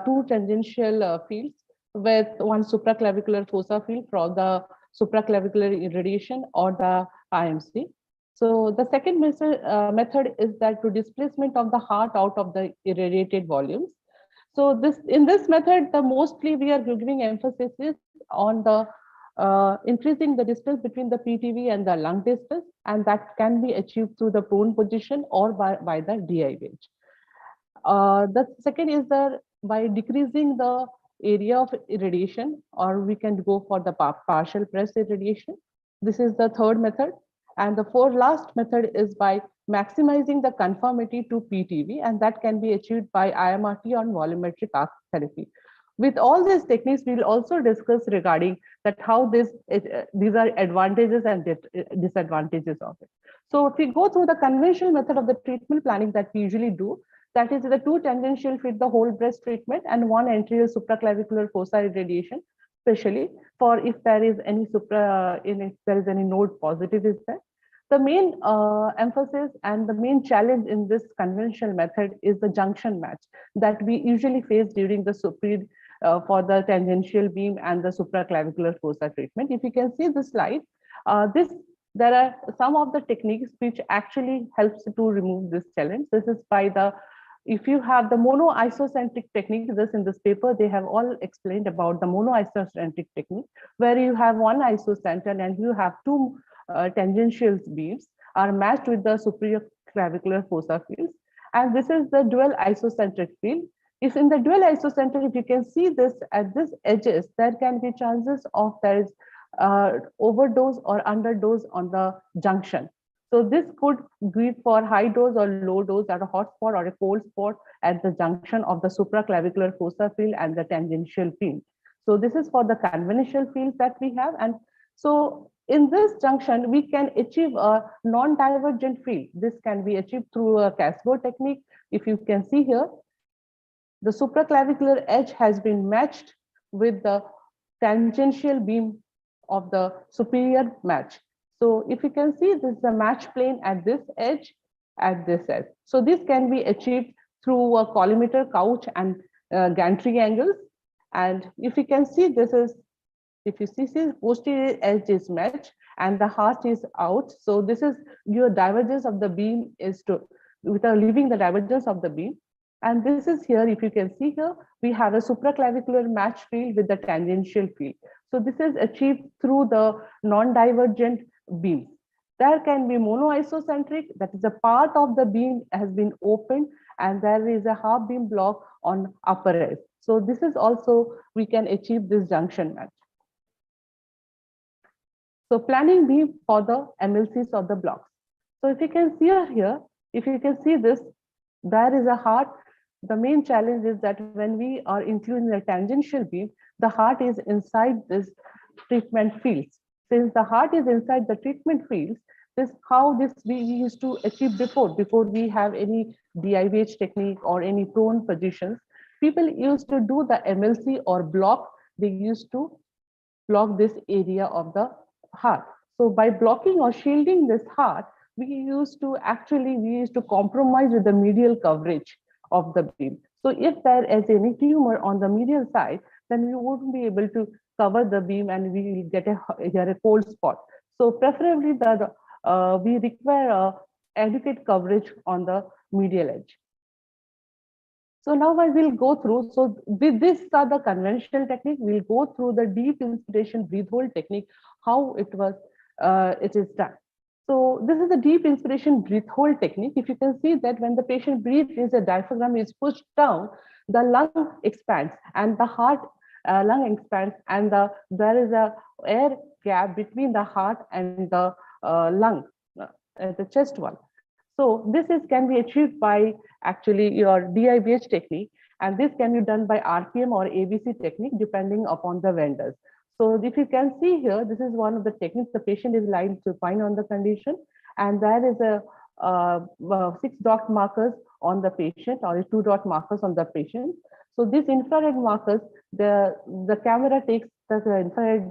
two tangential fields with one supraclavicular fossa field for the supraclavicular irradiation or the IMC. So the second method is that to displacement of the heart out of the irradiated volumes. So in this method, the mostly we are giving emphasis is on the increasing the distance between the PTV and the lung distance, and that can be achieved through the prone position or by the DI wedge. The second is by decreasing the area of irradiation, or we can go for the partial press irradiation. This is the third method. And the last method is by maximizing the conformity to PTV, and that can be achieved by IMRT on volumetric arc therapy. With all these techniques, we will also discuss regarding that how these are advantages and disadvantages of it. So if we go through the conventional method of the treatment planning that we usually do, that is the two tangential feed the whole breast treatment and one anterior supraclavicular fossa irradiation, especially for if there is any if there is any node positive is there. The main emphasis and the main challenge in this conventional method is the junction match that we usually face during the for the tangential beam and the supraclavicular fossa treatment. If you can see the slide, there are some of the techniques which actually helps to remove this challenge. This is by if you have the mono-isocentric technique, in this paper, they have all explained about the mono-isocentric technique, where you have one isocenter and you have two tangential beams are matched with the superior clavicular fossa fields. And this is the dual isocentric field. If in the dual isocentric, if you can see this at this edges, there can be chances of there is overdose or underdose on the junction. So this could give for high dose or low dose at a hot spot or a cold spot at the junction of the supraclavicular fossa field and the tangential field. So this is for the conventional fields that we have. And so in this junction, we can achieve a non-divergent field. This can be achieved through a Casbo technique. If you can see here, the supraclavicular edge has been matched with the tangential beam of the superior match. So if you can see, this is a match plane at this edge, at this edge. So this can be achieved through a collimator couch and gantry angles. And if you can see, this is, if you see, posterior edge is matched and the heart is out. So this is your divergence of the beam is without leaving the divergence of the beam. And this is here, if you can see here, we have a supraclavicular match field with the tangential field. So this is achieved through the non-divergent beams. There can be monoisocentric, that is a part of the beam has been opened and there is a half beam block on upper edge. So this is also, we can achieve this junction match. So planning beam for the MLCs of the blocks. So if you can see here, if you can see this, there is a heart. The main challenge is that when we are including the tangential beam, the heart is inside this treatment fields. Since the heart is inside the treatment fields, this how this we used to achieve before we have any DIVH technique or any prone positions. People used to do the MLC or block. They used to block this area of the heart. So by blocking or shielding this heart, we used to compromise with the medial coverage of the beam. So if there is any tumor on the medial side, then we wouldn't be able to cover the beam and we will get a cold spot. So preferably we require adequate coverage on the medial edge. So now I will go through, so these are the conventional technique. We'll go through the deep inspiration breathe hold technique, how it is done. So this is the deep inspiration breathe hold technique. If you can see that when the patient breathes, the diaphragm is pushed down, the lung expands and the heart lung expands, and there is a air gap between the heart and the lung, the chest wall. So this can be achieved by actually your DIVH technique, and this can be done by RPM or ABC technique depending upon the vendors. So if you can see here, this is one of the techniques. The patient is lying supine on the condition, and there is a 6 dot markers on the patient or 2 dot markers on the patient. So these infrared markers, the camera takes the infrared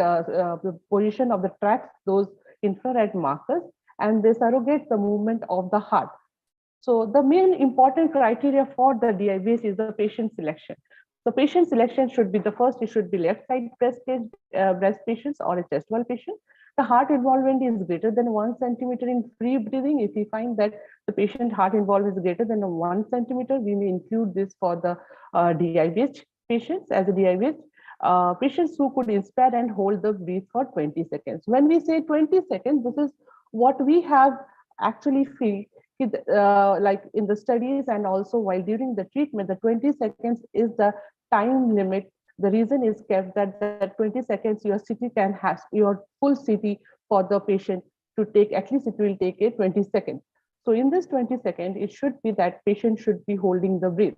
position of the tracks, those infrared markers, and they surrogate the movement of the heart. So the main important criteria for the DIVH is the patient selection. So patient selection should be the first, it should be left side breast patients or a chest wall patient. The heart involvement is greater than 1 centimeter in free breathing. If we find that the patient heart involvement is greater than 1 centimeter, we may include this for the DIVH patients as a DIVH. Patients who could inspire and hold the breath for 20 seconds. When we say 20 seconds, this is what we have actually feel like in the studies and also while during the treatment, the 20 seconds is the time limit. The reason is kept that 20 seconds your CT can have your full CT for the patient to take, at least it will take a 20 seconds. So in this 20 seconds, it should be that patient should be holding the breath.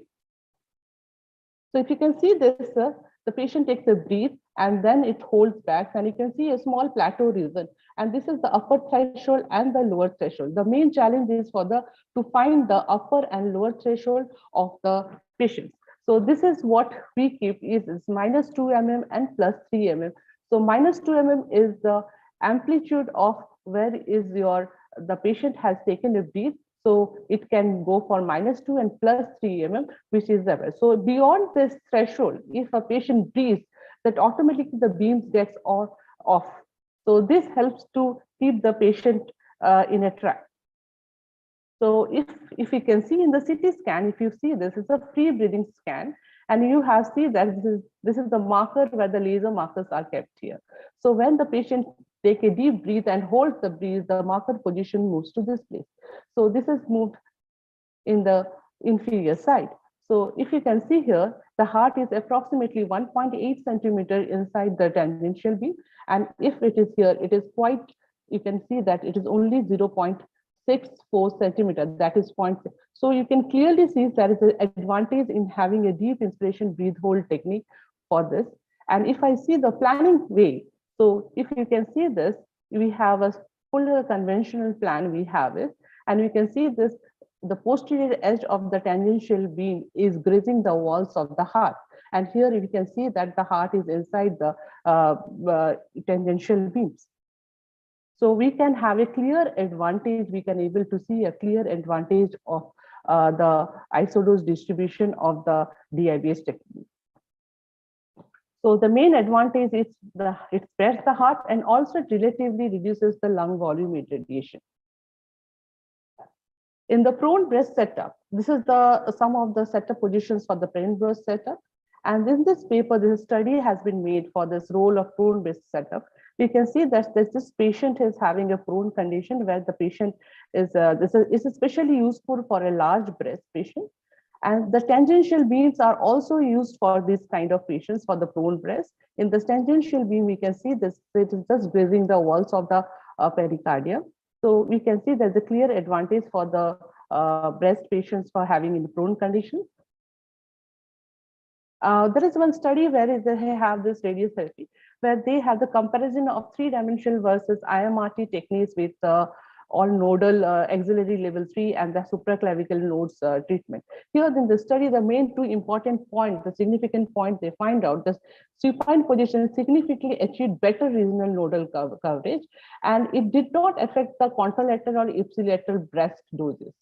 So if you can see this, the patient takes a breath and then it holds back, and you can see a small plateau region. And this is the upper threshold and the lower threshold. The main challenge is to find the upper and lower threshold of the patients. So this is what we keep is -2 mm and +3 mm. So -2 mm is the amplitude of where is the patient has taken a breath. So it can go for -2 and +3 mm, which is there. So beyond this threshold, if a patient breathes, that automatically the beams gets off. So this helps to keep the patient in a track. So if you can see in the CT scan, if you see this is a free breathing scan, and you have seen that this is the marker where the laser markers are kept here. So when the patient take a deep breath and holds the breath, the marker position moves to this place. So this is moved in the inferior side. So if you can see here, the heart is approximately 1.8 centimeter inside the tangential beam. And if it is here, it is quite, you can see that it is only 0.64 centimeter, that is 0.6. So you can clearly see there is an advantage in having a deep inspiration breathe hold technique for this. And if I see the planning way, so if you can see this, we have a full conventional plan, we have it, and we can see this, the posterior edge of the tangential beam is grazing the walls of the heart. And here you can see that the heart is inside the tangential beams. So we can have a clear advantage, we can able to see a clear advantage of the isodose distribution of the DIVH technique. So the main advantage is it spares the heart and also relatively reduces the lung volume irradiation. In the prone breast setup, this is some of the setup positions for the prone breast setup. And in this paper, this study has been made for this role of prone breast setup. You can see that this patient is having a prone condition where the patient is, this is especially useful for a large breast patient. And the tangential beams are also used for this kind of patients for the prone breast. In the tangential beam, we can see this, it is just grazing the walls of the pericardium. So we can see there's a clear advantage for the breast patients for having in prone condition. There is one study where they have this radiotherapy, where they have the comparison of 3-dimensional versus IMRT techniques with or nodal axillary level 3 and the supraclavicle nodes treatment. Here in the study, the main two important points, the significant point they find out, the supine position significantly achieved better regional nodal coverage, and it did not affect the contralateral or ipsilateral breast doses.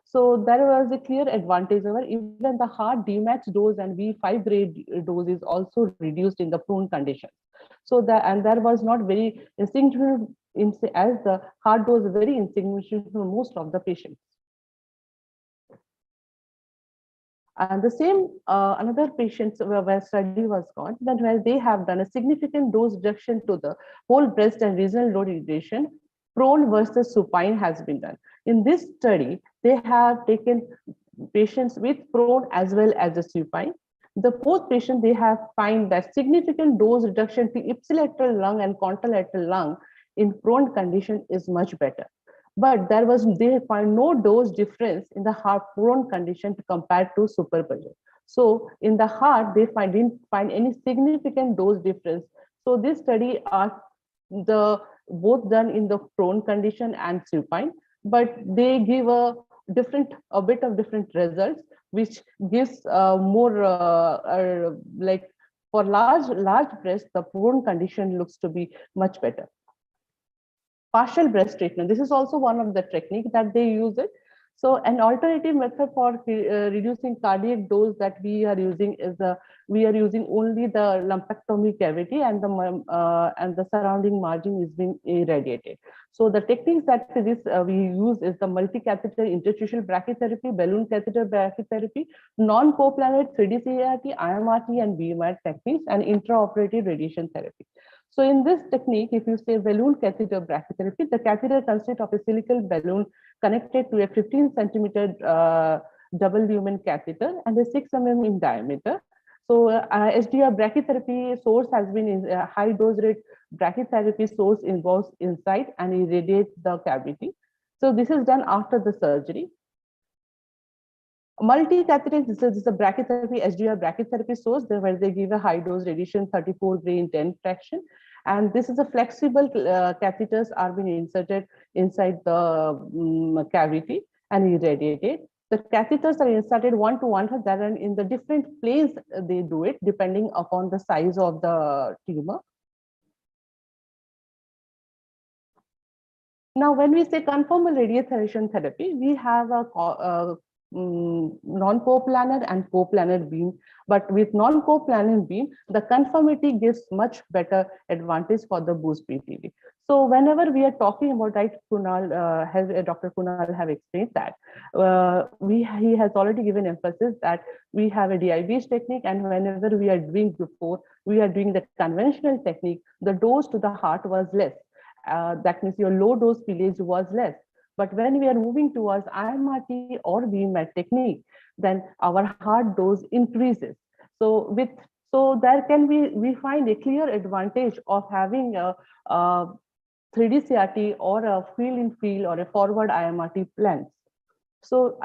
So there was a clear advantage over even the hard Dmax dose and V5 grade dose is also reduced in the prone conditions. So there was not very insignificant, as the hard dose is very insignificant for most of the patients. And the same another patients where study was gone, that where they have done a significant dose reduction to the whole breast and regional node irradiation, prone versus supine has been done. In this study, they have taken patients with prone as well as the supine. The both patients, they have find that significant dose reduction to ipsilateral lung and contralateral lung in prone condition is much better. But they find no dose difference in the heart prone condition compared to superposition. So in the heart, they didn't find any significant dose difference. So this study are both done in the prone condition and supine, but they give a bit of different results, which gives more like for large breast, the prone condition looks to be much better. Partial breast treatment. This is also one of the techniques that they use it. So an alternative method for reducing cardiac dose that we are using is we are using only the lumpectomy cavity and the surrounding margin is being irradiated. So the techniques that we use is the multi-catheter interstitial brachytherapy, balloon catheter brachytherapy, non-coplanar 3D CRT, IMRT and BMR techniques, and intraoperative radiation therapy. So in this technique, if you say balloon catheter brachytherapy, the catheter consists of a cylindrical balloon connected to a 15 centimeter double lumen catheter and a 6 mm in diameter. So HDR brachytherapy source has been in high dose rate brachytherapy source involves inside and irradiates the cavity. So this is done after the surgery. Multi-catheter, this is a brachytherapy, HDR brachytherapy source where they give a high dose radiation 34 gray in 10 fraction. And this is a flexible catheters are being inserted inside the cavity and irradiated. The catheters are inserted 1 to 1, that are in the different planes they do it depending upon the size of the tumor. Now, when we say conformal radiation therapy, we have a non-coplanar and coplanar beam, but with non-coplanar beam, the conformity gives much better advantage for the boost PTV. So whenever we are talking about, right, Kunal, Dr. Kunal have explained that he has already given emphasis that we have a DI-based technique, and whenever we are doing the conventional technique, the dose to the heart was less. That means your low dose pillage was less. But when we are moving towards IMRT or BMAT technique, then our heart dose increases. So there can be, we find a clear advantage of having a 3D CRT or a field-in-field or a forward IMRT plans. So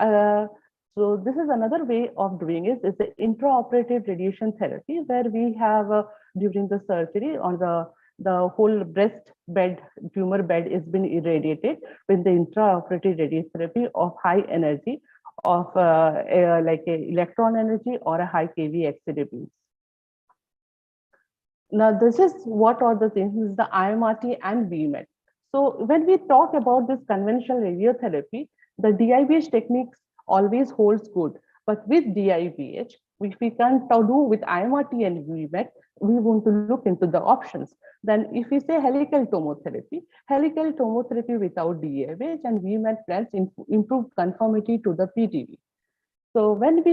this is another way of doing it. It's the intraoperative radiation therapy where we have during the surgery on the whole breast bed, tumor bed is been irradiated with the intraoperative radiotherapy of high energy of like a electron energy or a high kV X-ray beams. Now, this is what are the things, this is the IMRT and BMAT. So when we talk about this conventional radiotherapy, the DI-based techniques always holds good. But with DIBH, if we can't do with IMRT and BMAT, we want to look into the options. Then if we say helical tomotherapy without DIBH and BMAT plans improve conformity to the PTV. So when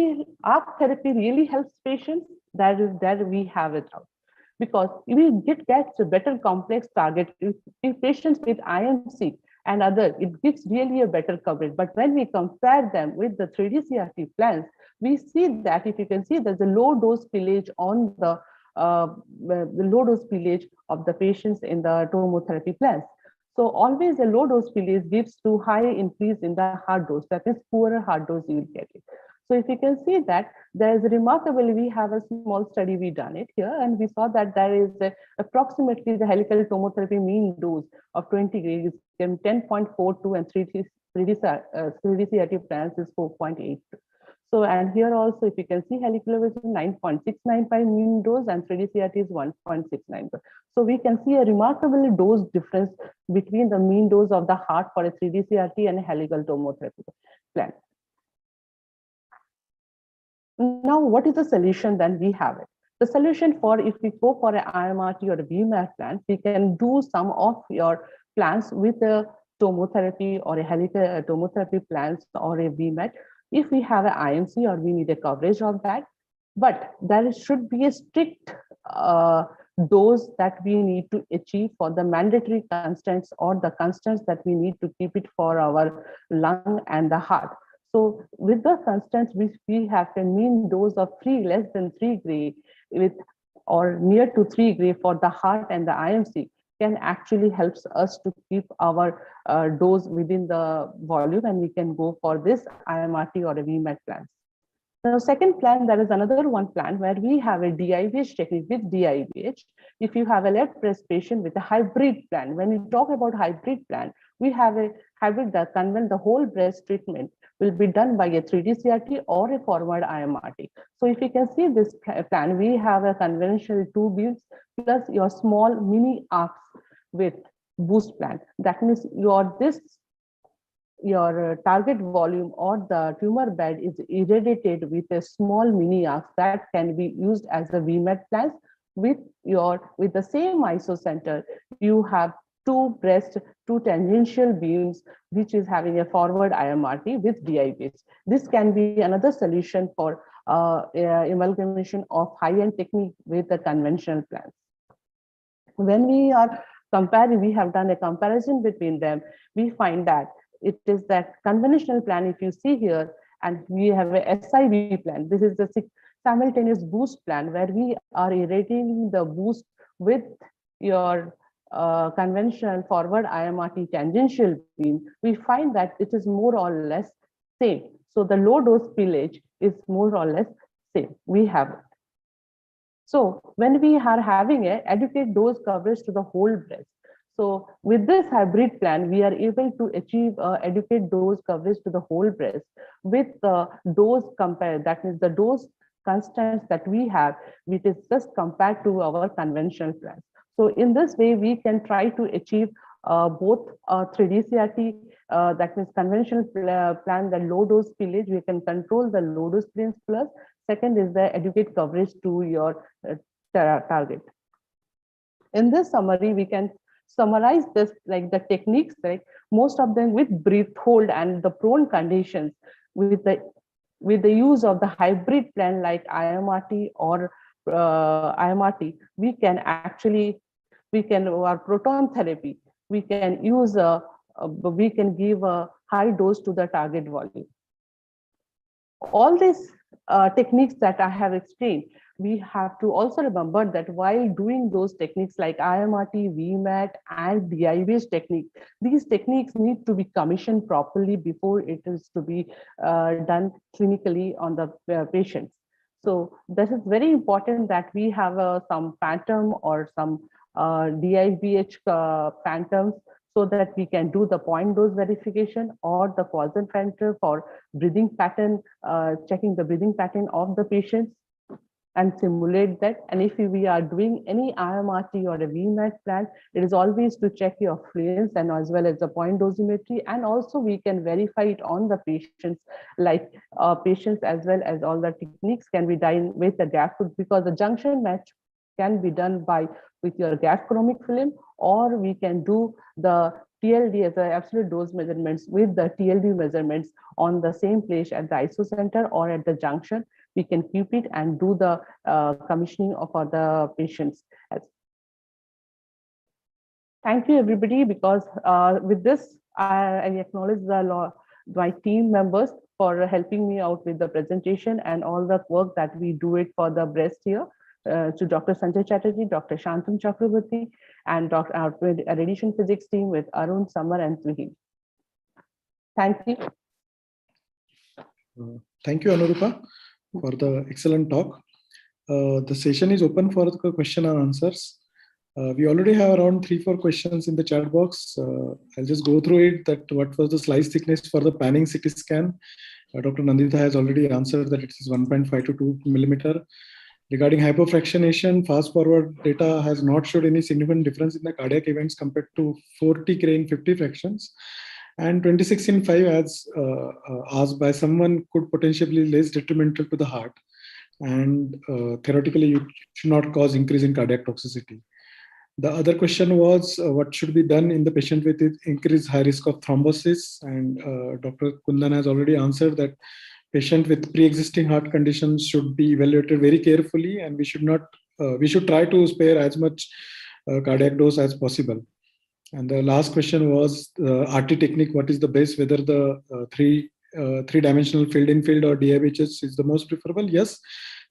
ARC therapy really helps patients, that we have it out. Because we get a better complex target. If patients with IMC and other, it gives really a better coverage. But when we compare them with the 3D CRT plans, we see that if you can see there's a low dose pillage on the low dose pillage of the patients in the tomotherapy plans. So always a low dose pillage gives to high increase in the hard dose, that is poorer hard dose you will get it. So if you can see that there is remarkably, we have a small study, we done it here, and we saw that there is approximately the helical tomotherapy mean dose of 20 gray is 10.42 and 3D CRT plans is 4.8. So, and here also, if you can see helical is 9.69 by mean dose and 3D CRT is 1.69. So we can see a remarkable dose difference between the mean dose of the heart for a 3D CRT and a helical tomotherapy plan. Now, what is the solution? Then we have it. The solution for if we go for an IMRT or a VMAT plan, we can do some of your plans with a tomotherapy or a helical tomotherapy plans or a VMAT. If we have an IMC or we need a coverage of that, but there should be a strict dose that we need to achieve for the mandatory constants or the constants that we need to keep it for our lung and the heart. So with the constants, we have a mean dose of less than 3 gray with or near to 3 gray for the heart and the IMC can actually helps us to keep our dose within the volume, and we can go for this IMRT or a VMAT plans. Now, second plan, there is another one plan where we have a DIVH technique with DIVH. If you have a left breast patient with a hybrid plan, when we talk about hybrid plan, we have a hybrid that convert the whole breast treatment will be done by a 3D CRT or a forward IMRT. So if you can see this plan, we have a conventional 2 beams plus your small mini arcs with boost plan. That means your target volume or the tumor bed is irradiated with a small mini arc that can be used as a VMAT plans with the same isocenter. You have 2 tangential beams, which is having a forward IMRT with DIVH. This can be another solution for amalgamation of high-end technique with the conventional plans. When we are comparing, we have done a comparison between them. We find that it is that conventional plan, if you see here, and we have a SIV plan. This is the simultaneous boost plan where we are irradiating the boost with your conventional forward IMRT tangential beam. We find that it is more or less same. So the low dose pillage is more or less same. We have it. So when we are having a adequate dose coverage to the whole breast, so with this hybrid plan, we are able to achieve adequate dose coverage to the whole breast with the dose compared, that means the dose constants that we have, which is just compared to our conventional plans. So in this way, we can try to achieve both 3D CRT, that means conventional plan, the low dose pillage, we can control the low dose planes plus. Second is the adequate coverage to your target. In this summary, we can summarize this like the techniques, like most of them with breath hold and the prone conditions with the use of the hybrid plan like IMRT or IMRT, we can our proton therapy, we can use we can give a high dose to the target volume. All these techniques that I have explained, we have to also remember that while doing those techniques like IMRT, VMAT, and DIVH technique, these techniques need to be commissioned properly before it is to be done clinically on the patients. So this is very important that we have some phantom or some DIVH phantoms so that we can do the point dose verification or the causal factor for breathing pattern, checking the breathing pattern of the patients and simulate that. And if we are doing any IMRT or a VMAT plan, it is always to check your fluence and as well as the point dosimetry. And also we can verify it on the patients, like patients as well as all the techniques can be done with the gap, because the junction match can be done with your gap chromic film, or we can do the TLD as the absolute dose measurements with the TLD measurements on the same place at the isocenter or at the junction. We can keep it and do the commissioning of other patients. Thank you, everybody, because with this, I acknowledge my team members for helping me out with the presentation and all the work that we do it for the breast here. To Dr. Sanjay Chatterjee, Dr. Shantam Chakraborty, and our radiation physics team with Arun, Samar, and Suhil. Thank you. Thank you, Anurupa, for the excellent talk. The session is open for the question and answers. We already have around 3-4 questions in the chat box. I'll just go through it. That what was the slice thickness for the panning CT scan? Dr. Nandita has already answered that it is 1.5 to 2 millimeter. Regarding hypofractionation, fast forward data has not showed any significant difference in the cardiac events compared to 40 in 50 fractions. And 26 in 5, as asked by someone, could potentially less detrimental to the heart. And theoretically, it should not cause increase in cardiac toxicity. The other question was what should be done in the patient with increased high risk of thrombosis, and Dr. Kundan has already answered that patient with pre-existing heart conditions should be evaluated very carefully, and we should try to spare as much cardiac dose as possible. And the last question was RT technique, what is the best, whether the three-dimensional field-in-field or DIBHS is the most preferable? Yes,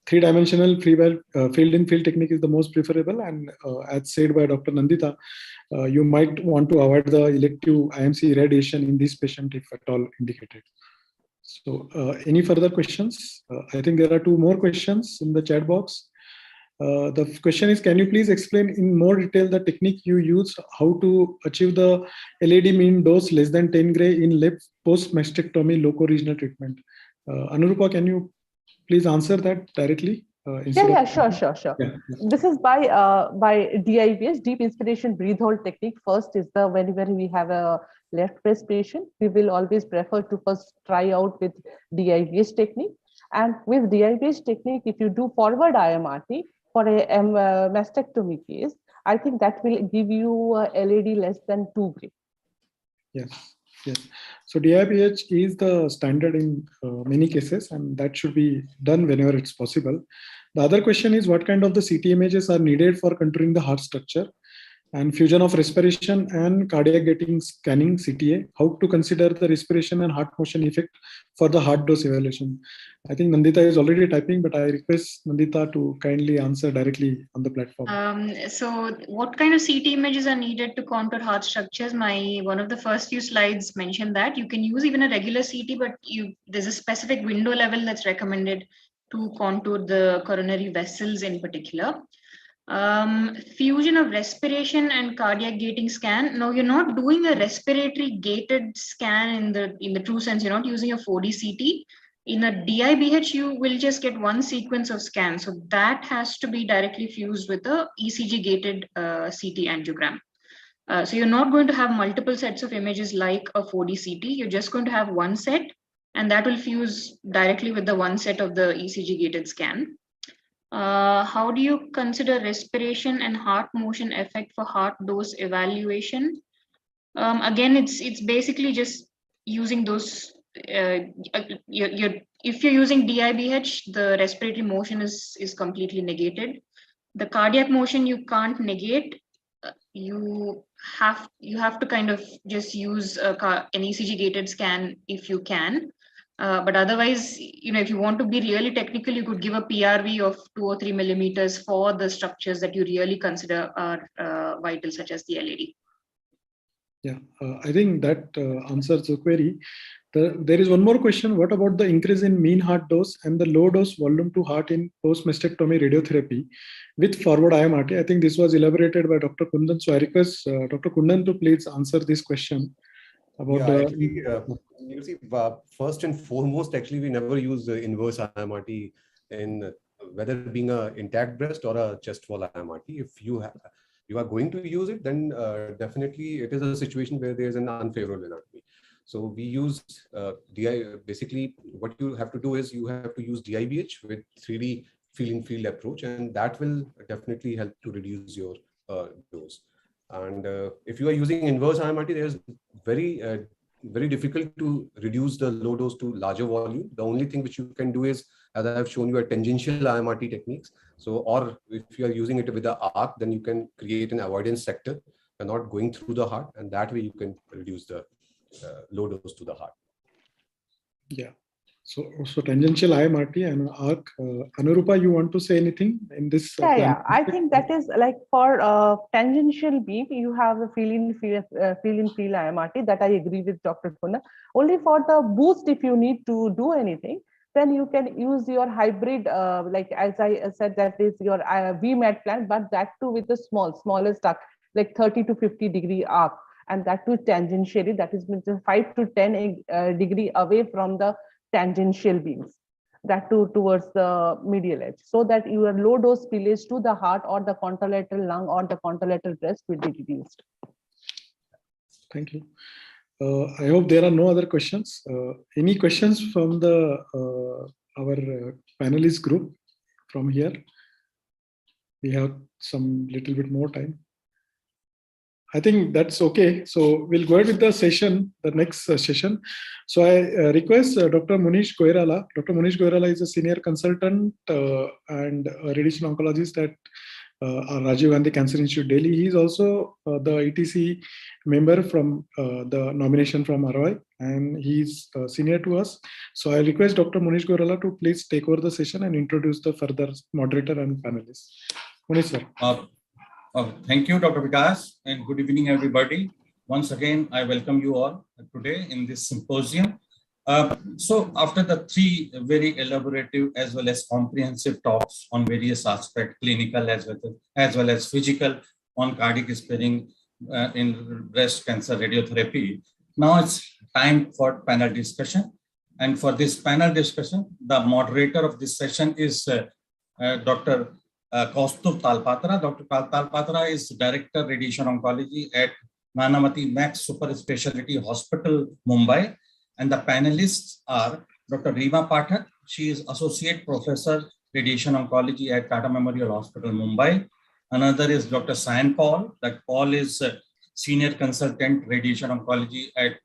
three-dimensional field-in-field technique is the most preferable, and as said by Dr. Nandita, you might want to avoid the elective IMC irradiation in this patient if at all indicated. So any further questions? I think there are 2 more questions in the chat box. The question is, can you please explain in more detail the technique you use, how to achieve the LAD mean dose less than 10 gray in left post-mastectomy loco-regional treatment? Anurupa, can you please answer that directly? Sure. Yeah. This is by DIBS, deep inspiration breathe hold technique. First is the whenever we have a left breast patient, we will always prefer to first try out with DIBS technique. And with DIBS technique, if you do forward IMRT for a mastectomy case, I think that will give you a LAD less than 2 gray. Yes. So DIBH is the standard in many cases, and that should be done whenever it's possible. The other question is, what kind of the CT images are needed for contouring the heart structure, and fusion of respiration and cardiac gating scanning CTA, how to consider the respiration and heart motion effect for the heart dose evaluation. I think Nandita is already typing, but I request Nandita to kindly answer directly on the platform. So what kind of CT images are needed to contour heart structures? One of the first few slides mentioned that you can use even a regular CT, but there's a specific window level that's recommended to contour the coronary vessels in particular. Fusion of respiration and cardiac gating scan. Now you're not doing a respiratory gated scan in the true sense. You're not using a 4D CT. In a DIBH, you will just get one sequence of scans. So that has to be directly fused with the ECG gated CT angiogram. So you're not going to have multiple sets of images like a 4D CT. You're just going to have one set, and that will fuse directly with the one set of the ECG gated scan. How do you consider respiration and heart motion effect for heart dose evaluation? Again, it's basically just using those. If you're using DIBH, the respiratory motion is completely negated. The cardiac motion you can't negate. You have to kind of just use an ECG gated scan if you can. But otherwise, if you want to be really technical, you could give a PRV of 2 or 3 millimeters for the structures that you really consider are vital, such as the LAD. Yeah, I think that answers the query. There is one more question. What about the increase in mean heart dose and the low dose volume to heart in post-mastectomy radiotherapy with forward IMRT? I think this was elaborated by Dr. Kundan. So I request Dr. Kundan to please answer this question. About you see, first and foremost, actually, we never use inverse IMRT in whether being an intact breast or a chest wall IMRT. If you are going to use it, then definitely it is a situation where there is an unfavorable anatomy. So we use basically what you have to do is you have to use DIBH with 3D field-in-field approach, and that will definitely help to reduce your dose. And if you are using inverse IMRT, there's very difficult to reduce the low dose to larger volume. The only thing which you can do is, as I have shown you, a tangential IMRT techniques. So, or if you are using it with the arc, then you can create an avoidance sector. You're not going through the heart, and that way you can reduce the low dose to the heart. Yeah. So tangential IMRT and ARC. Anurupa, you want to say anything in this? Yeah. I think that is like for tangential beam, you have a fill-in IMRT that I agree with Dr. Puna. Only for the boost, if you need to do anything, then you can use your hybrid, like as I said, that is your VMAT plan, but that too with the smallest arc, like 30 to 50 degree arc, and that too tangentially, that is 5 to 10 degree away from the tangential beams, that too towards the medial edge, so that your low dose spillage to the heart or the contralateral lung or the contralateral breast will be reduced. Thank you. I hope there are no other questions. Any questions from the our panelist group from here? We have some little bit more time. I think that's okay. So we'll go ahead with the session, the next session. So I request Dr. Munish Koirala. Dr. Munish Koirala is a senior consultant and a radiation oncologist at Rajiv Gandhi Cancer Institute, Delhi. He is also the ETC member from the nomination from ROI, and he's senior to us. So I request Dr. Munish Koirala to please take over the session and introduce the further moderator and panelists. Munish, sir. Thank you, Dr. Vikas, and good evening, everybody. Once again, I welcome you all today in this symposium. So after the three very elaborative as well as comprehensive talks on various aspects, clinical as well as physical, on cardiac sparing in breast cancer radiotherapy, now it's time for panel discussion. And for this panel discussion, the moderator of this session is Dr. Kaustubh Talpatra. Dr. Talpatra is Director Radiation Oncology at Nanavati Max Super Specialty Hospital, Mumbai. And the panelists are Dr. Rima Pathak. She is Associate Professor Radiation Oncology at Tata Memorial Hospital, Mumbai. Another is Dr. Sayan Paul. That Paul is Senior Consultant Radiation Oncology at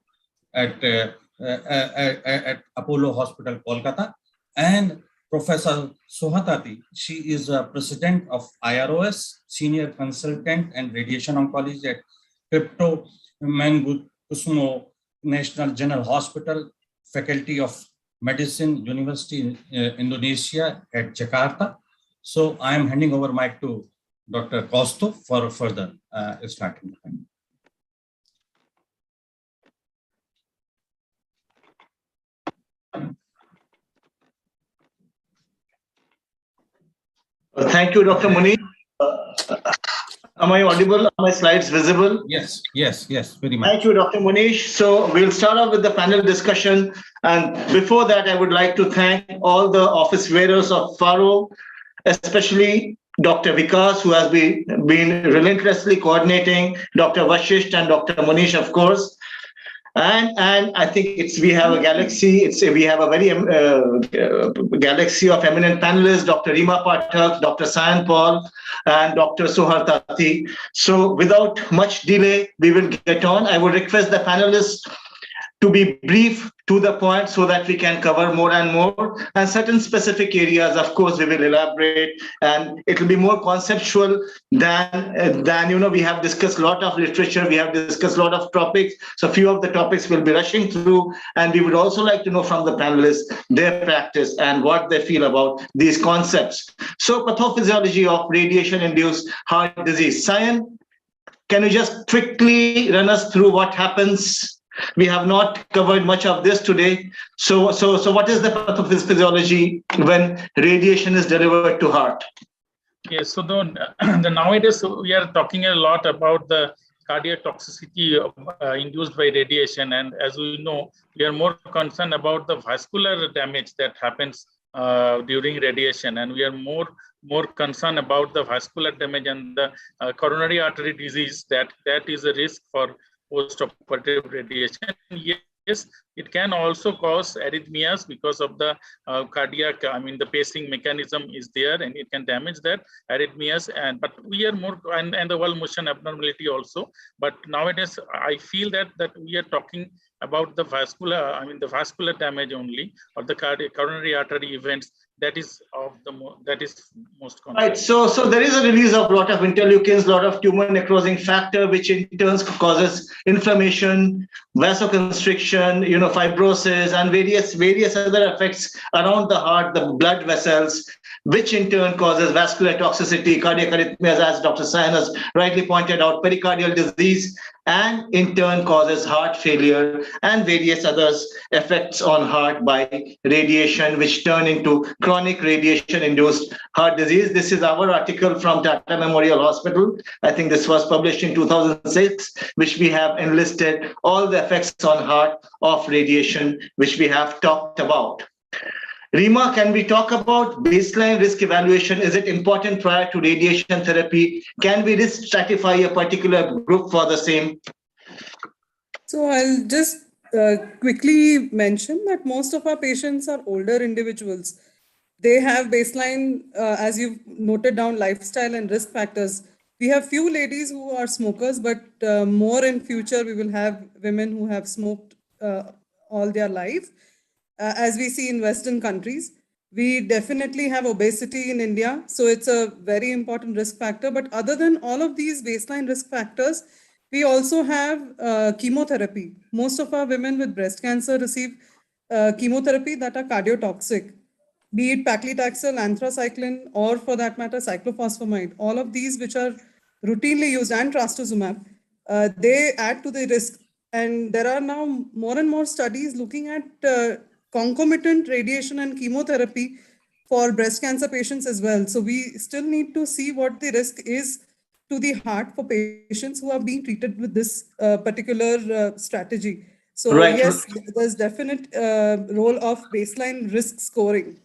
Apollo Hospital, Kolkata. And Professor Suhatati, she is President of IROS, Senior Consultant and Radiation Oncology at Crypto Mangunkusumo National General Hospital, Faculty of Medicine, University in Indonesia at Jakarta. So I am handing over mic to Dr. Kaustubh for further starting. Thank you, Dr. Munish. Am I audible? Are my slides visible? Yes, very much. Thank you, Dr. Munish. So we'll start off with the panel discussion. And before that, I would like to thank all the office bearers of FARO, especially Dr. Vikas, who has been relentlessly coordinating, Dr. Vashisht and Dr. Munish, of course. And I think we have a galaxy. We have a very galaxy of eminent panelists: Dr. Rima Pathak, Dr. Sayan Paul, and Dr. Suhartati. So without much delay, we will get on. I would request the panelists to be brief, to the point, so that we can cover more and more. And certain specific areas, of course, we will elaborate, and it will be more conceptual than we have discussed a lot of literature, we have discussed a lot of topics. So few of the topics we'll be rushing through, and we would also like to know from the panelists their practice and what they feel about these concepts. So pathophysiology of radiation-induced heart disease. Sayan, can you just quickly run us through what happens? We have not covered much of this today. So what is the pathophysiology when radiation is delivered to heart? Yes, so nowadays we are talking a lot about the cardiac toxicity induced by radiation. And as we know, we are more concerned about the vascular damage that happens during radiation. And we are more concerned about the vascular damage and the coronary artery disease that is a risk for post-operative radiation. Yes, it can also cause arrhythmias because of the cardiac, the pacing mechanism is there and it can damage that arrhythmias. But we are more, and the wall motion abnormality also. But nowadays, I feel that we are talking about the vascular, the vascular damage only, or the coronary artery events that is most concern. Right. So there is a release of a lot of interleukins, a lot of tumor necrosing factor, which in turn causes inflammation, vasoconstriction, fibrosis, and various other effects around the heart, the blood vessels, which in turn causes vascular toxicity, cardiac arrhythmias, as Dr. Sayan has rightly pointed out, pericardial disease, and in turn causes heart failure and various other effects on heart by radiation, which turn into chronic radiation-induced heart disease. This is our article from Tata Memorial Hospital. I think this was published in 2006, which we have enlisted all the effects on heart of radiation, which we have talked about. Rima, can we talk about baseline risk evaluation? Is it important prior to radiation therapy? Can we risk stratify a particular group for the same? So I'll just quickly mention that most of our patients are older individuals. They have baseline, as you've noted down, lifestyle and risk factors. We have few ladies who are smokers, but more in future, we will have women who have smoked all their life. As we see in Western countries, we definitely have obesity in India. So it's a very important risk factor. But other than all of these baseline risk factors, we also have chemotherapy. Most of our women with breast cancer receive chemotherapy that are cardiotoxic, be it paclitaxel, anthracycline, or for that matter, cyclophosphamide. All of these which are routinely used, and trastuzumab, they add to the risk. And there are now more and more studies looking at concomitant radiation and chemotherapy for breast cancer patients as well. So we still need to see what the risk is to the heart for patients who are being treated with this particular strategy. So right. Yes, there's definite role of baseline risk scoring.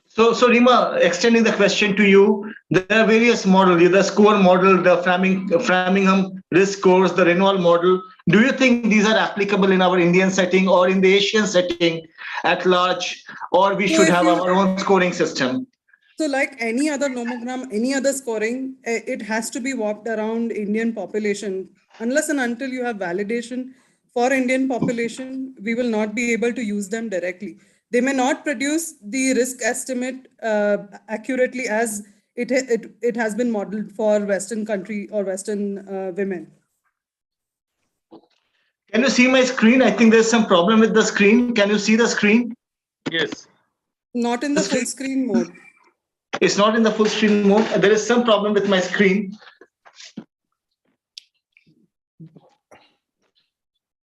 So Rima, extending the question to you, there are various models, the score model, the Framingham risk scores, the Renault model. Do you think these are applicable in our Indian setting or in the Asian setting at large, or we should have our own scoring system? So like any other nomogram, any other scoring, it has to be warped around Indian population. Unless and until you have validation for Indian population, we will not be able to use them directly. They may not produce the risk estimate accurately as it has been modeled for Western country or Western women. Can you see my screen? I think there's some problem with the screen. Can you see the screen? Yes. Not in the full screen mode. It's not in the full screen mode. There is some problem with my screen.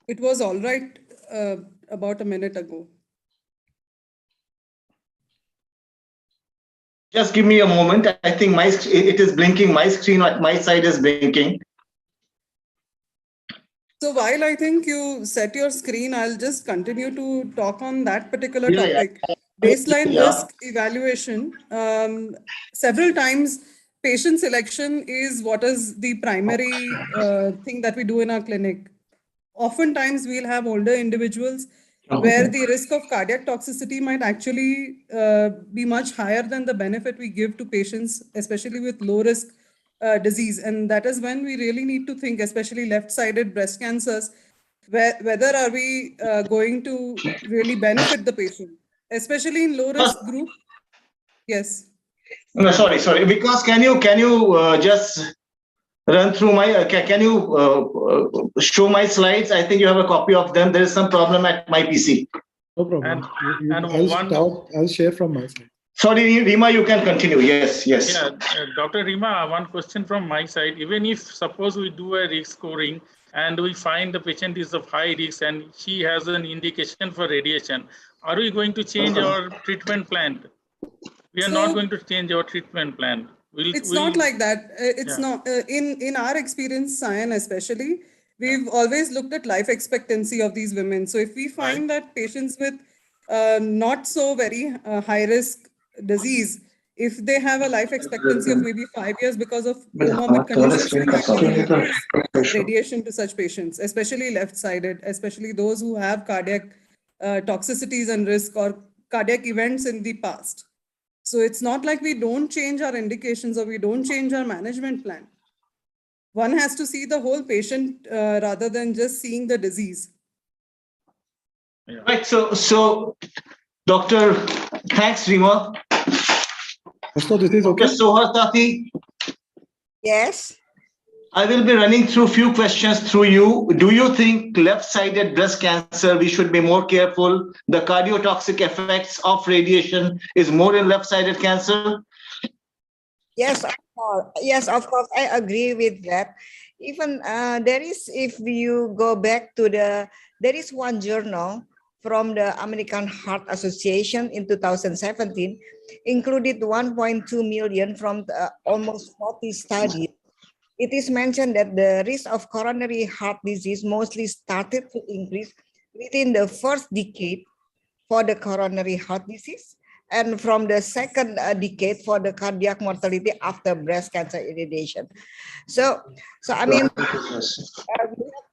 It was all right about a minute ago. Just give me a moment. I think it is blinking. My screen at my side is blinking. So while I think you set your screen, I'll just continue to talk on that particular topic. Yeah. Baseline risk evaluation. Several times, patient selection is what is the primary thing that we do in our clinic. Oftentimes, we'll have older individuals where the risk of cardiac toxicity might actually be much higher than the benefit we give to patients, especially with low risk disease. And that is when we really need to think, especially left-sided breast cancers, whether are we going to really benefit the patient, especially in low risk group. Yes. No, sorry. Because can you just run through my, can you show my slides? I think you have a copy of them. There is some problem at my PC. No problem. I'll share from my side. Sorry, Rima, you can continue. Yes. Yeah, Dr. Rima, one question from my side. Even if suppose we do a risk scoring and we find the patient is of high risk and she has an indication for radiation, are we going to change our treatment plan? We are not going to change our treatment plan. It's not like that. It's not in our experience, Sayan especially, we've always looked at life expectancy of these women. So if we find that patients with not so very high risk disease, if they have a life expectancy of maybe 5 years because of comorbid conditions, we actually use radiation to such patients, especially left-sided, especially those who have cardiac toxicities and risk or cardiac events in the past. So it's not like we don't change our indications or we don't change our management plan. One has to see the whole patient rather than just seeing the disease. Yeah. Right. So, Doctor, thanks, Rima. So this is okay. Sohar, Yes. I will be running through few questions through you. Do you think left-sided breast cancer, we should be more careful? The cardiotoxic effects of radiation is more in left-sided cancer? Yes, of course. Yes, of course. I agree with that. Even there is, if you go back to there is one journal from the American Heart Association in 2017, included 1.2 million from almost 40 studies. It is mentioned that the risk of coronary heart disease mostly started to increase within the first decade for the coronary heart disease, and from the second decade for the cardiac mortality after breast cancer irradiation. So I mean, we have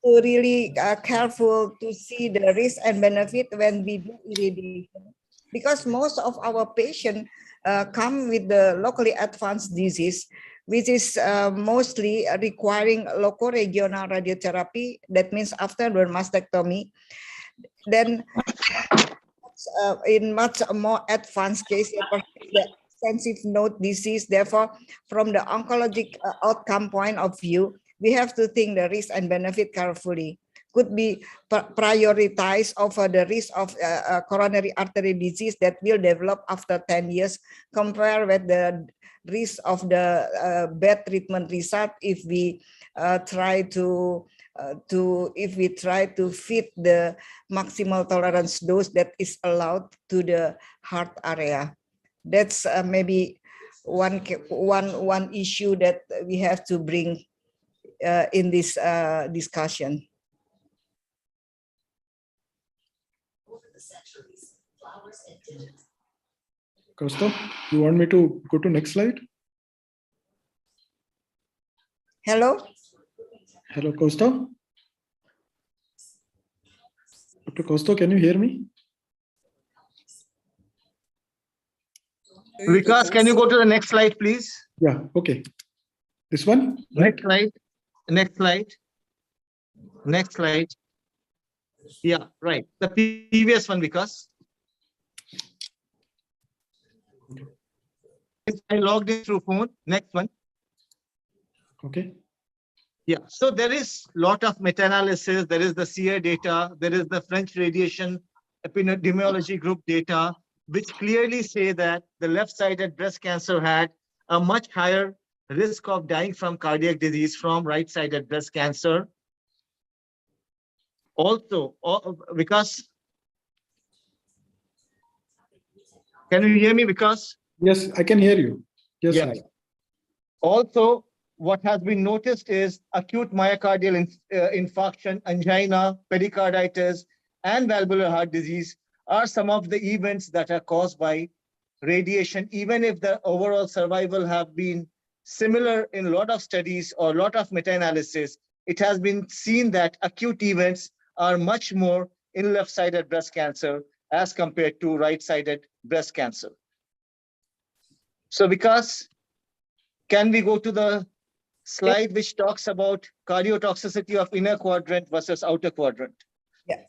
to really careful to see the risk and benefit when we do irradiation, because most of our patients come with the locally advanced disease, which is mostly requiring local regional radiotherapy. That means after the mastectomy, then in much more advanced case, the extensive node disease. Therefore, from the oncologic outcome point of view, we have to think the risk and benefit carefully. Could be prioritized over the risk of coronary artery disease that will develop after 10 years, compared with the risk of the bad treatment result if we try to fit the maximal tolerance dose that is allowed to the heart area. That's maybe one issue that we have to bring in this discussion. Costa, you want me to go to next slide? Hello? Hello, Costa? Dr. Costa, can you hear me? Vikas, can you go to the next slide, please? Yeah, okay. This one? Next slide. Next slide. Next slide. Yeah, right. The previous one, Vikas. I logged in through phone. Next one. Okay. Yeah, so there is a lot of meta-analysis. There is the CA data. There is the French radiation epidemiology group data, which clearly say that the left-sided breast cancer had a much higher risk of dying from cardiac disease from right-sided breast cancer. Also, because, can you hear me, Vikas? Yes, I can hear you. Yes, yeah. sir. Also, what has been noticed is acute myocardial infarction, angina, pericarditis, and valvular heart disease are some of the events that are caused by radiation, even if the overall survival have been similar in a lot of studies or a lot of meta-analysis. It has been seen that acute events are much more in left-sided breast cancer as compared to right-sided breast cancer. So Vikas, can we go to the slide which talks about cardiotoxicity of inner quadrant versus outer quadrant? Yeah.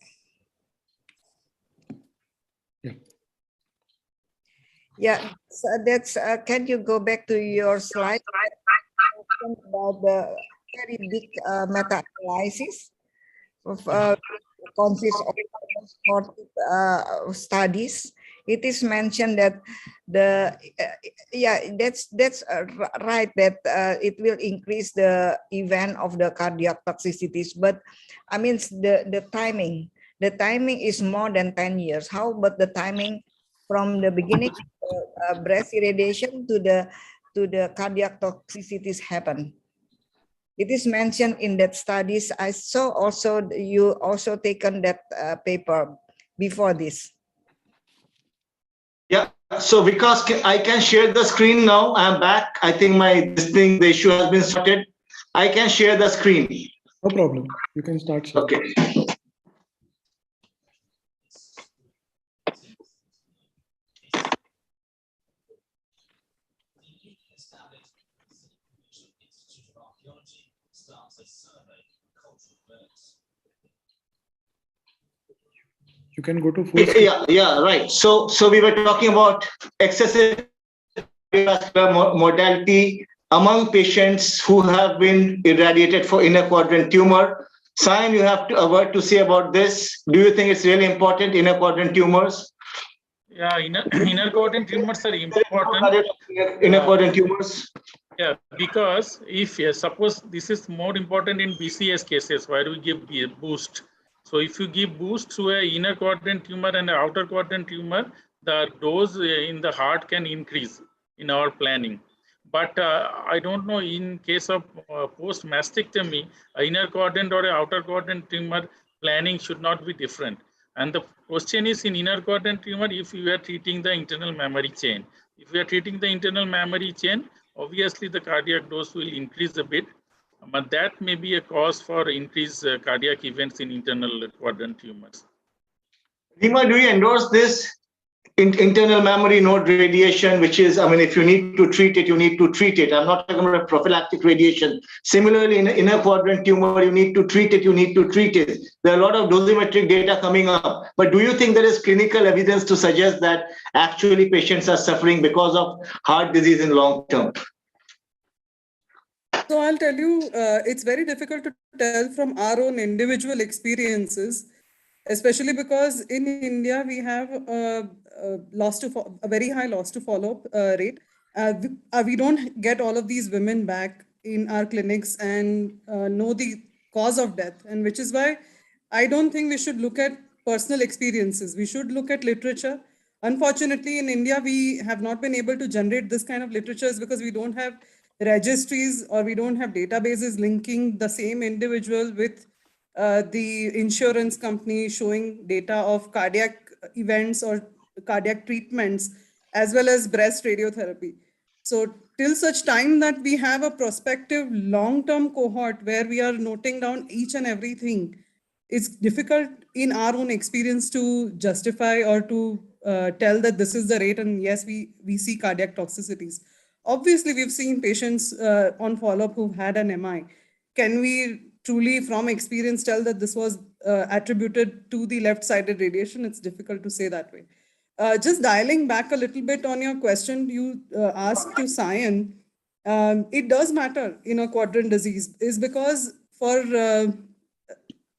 Yeah, so that's, can you go back to your slide about the very big meta-analysis of consists of almost 40 studies. It is mentioned that the that's right, that it will increase the event of the cardiac toxicities, but I mean the timing is more than 10 years. How about the timing from the beginning breast irradiation to the cardiac toxicities happen? It is mentioned in that studies. I saw also you also taken that paper before this. Yeah, so Vikas, I can share the screen now. I'm back. I think the issue has been sorted. I can share the screen. No problem. You can start sharing. Okay. You can go to full screen. Yeah, right. So we were talking about excessive cardiovascular mortality among patients who have been irradiated for inner quadrant tumor. Sayan, you have a word to say about this. Do you think it's really important, inner quadrant tumors? Yeah, inner quadrant tumors are important. Inner quadrant tumors? Yeah, because if suppose this is more important in BCS cases where we give boost. So if you give boost to a inner quadrant tumor and an outer quadrant tumor, the dose in the heart can increase in our planning. But I don't know, in case of post mastectomy, inner quadrant or outer quadrant tumor planning should not be different. And the question is, in inner quadrant tumor, if you are treating the internal mammary chain. If we are treating the internal mammary chain, obviously the cardiac dose will increase a bit, but that may be a cause for increased cardiac events in internal quadrant tumors. Rima, do you endorse this internal mammary node radiation, which is, I mean, if you need to treat it, you need to treat it. I'm not talking about prophylactic radiation. Similarly, in inner quadrant tumor, you need to treat it, you need to treat it. There are a lot of dosimetric data coming up. But do you think there is clinical evidence to suggest that actually patients are suffering because of heart disease in long term? So I'll tell you, it's very difficult to tell from our own individual experiences, especially because in India, we have a very high loss to follow-up rate. We don't get all of these women back in our clinics and know the cause of death, and which is why I don't think we should look at personal experiences. We should look at literature. Unfortunately, in India, we have not been able to generate this kind of literatures because we don't have registries or we don't have databases linking the same individual with the insurance company showing data of cardiac events or cardiac treatments, as well as breast radiotherapy. So till such time that we have a prospective long-term cohort where we are noting down each and everything, it's difficult in our own experience to justify or to tell that this is the rate and yes, we see cardiac toxicities. Obviously, we've seen patients on follow-up who've had an MI. Can we truly, from experience, tell that this was attributed to the left-sided radiation? It's difficult to say that way. Just dialing back a little bit on your question you asked to Sayan, it does matter in a quadrant disease, is because for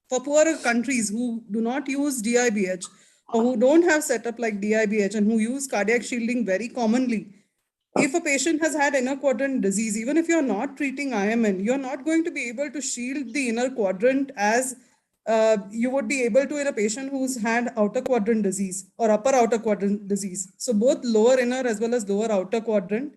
poorer countries who do not use DIBH or who don't have setup like DIBH and who use cardiac shielding very commonly, if a patient has had inner quadrant disease, even if you're not treating IMN, you're not going to be able to shield the inner quadrant as you would be able to in a patient who's had outer quadrant disease or upper outer quadrant disease. So both lower inner as well as lower outer quadrant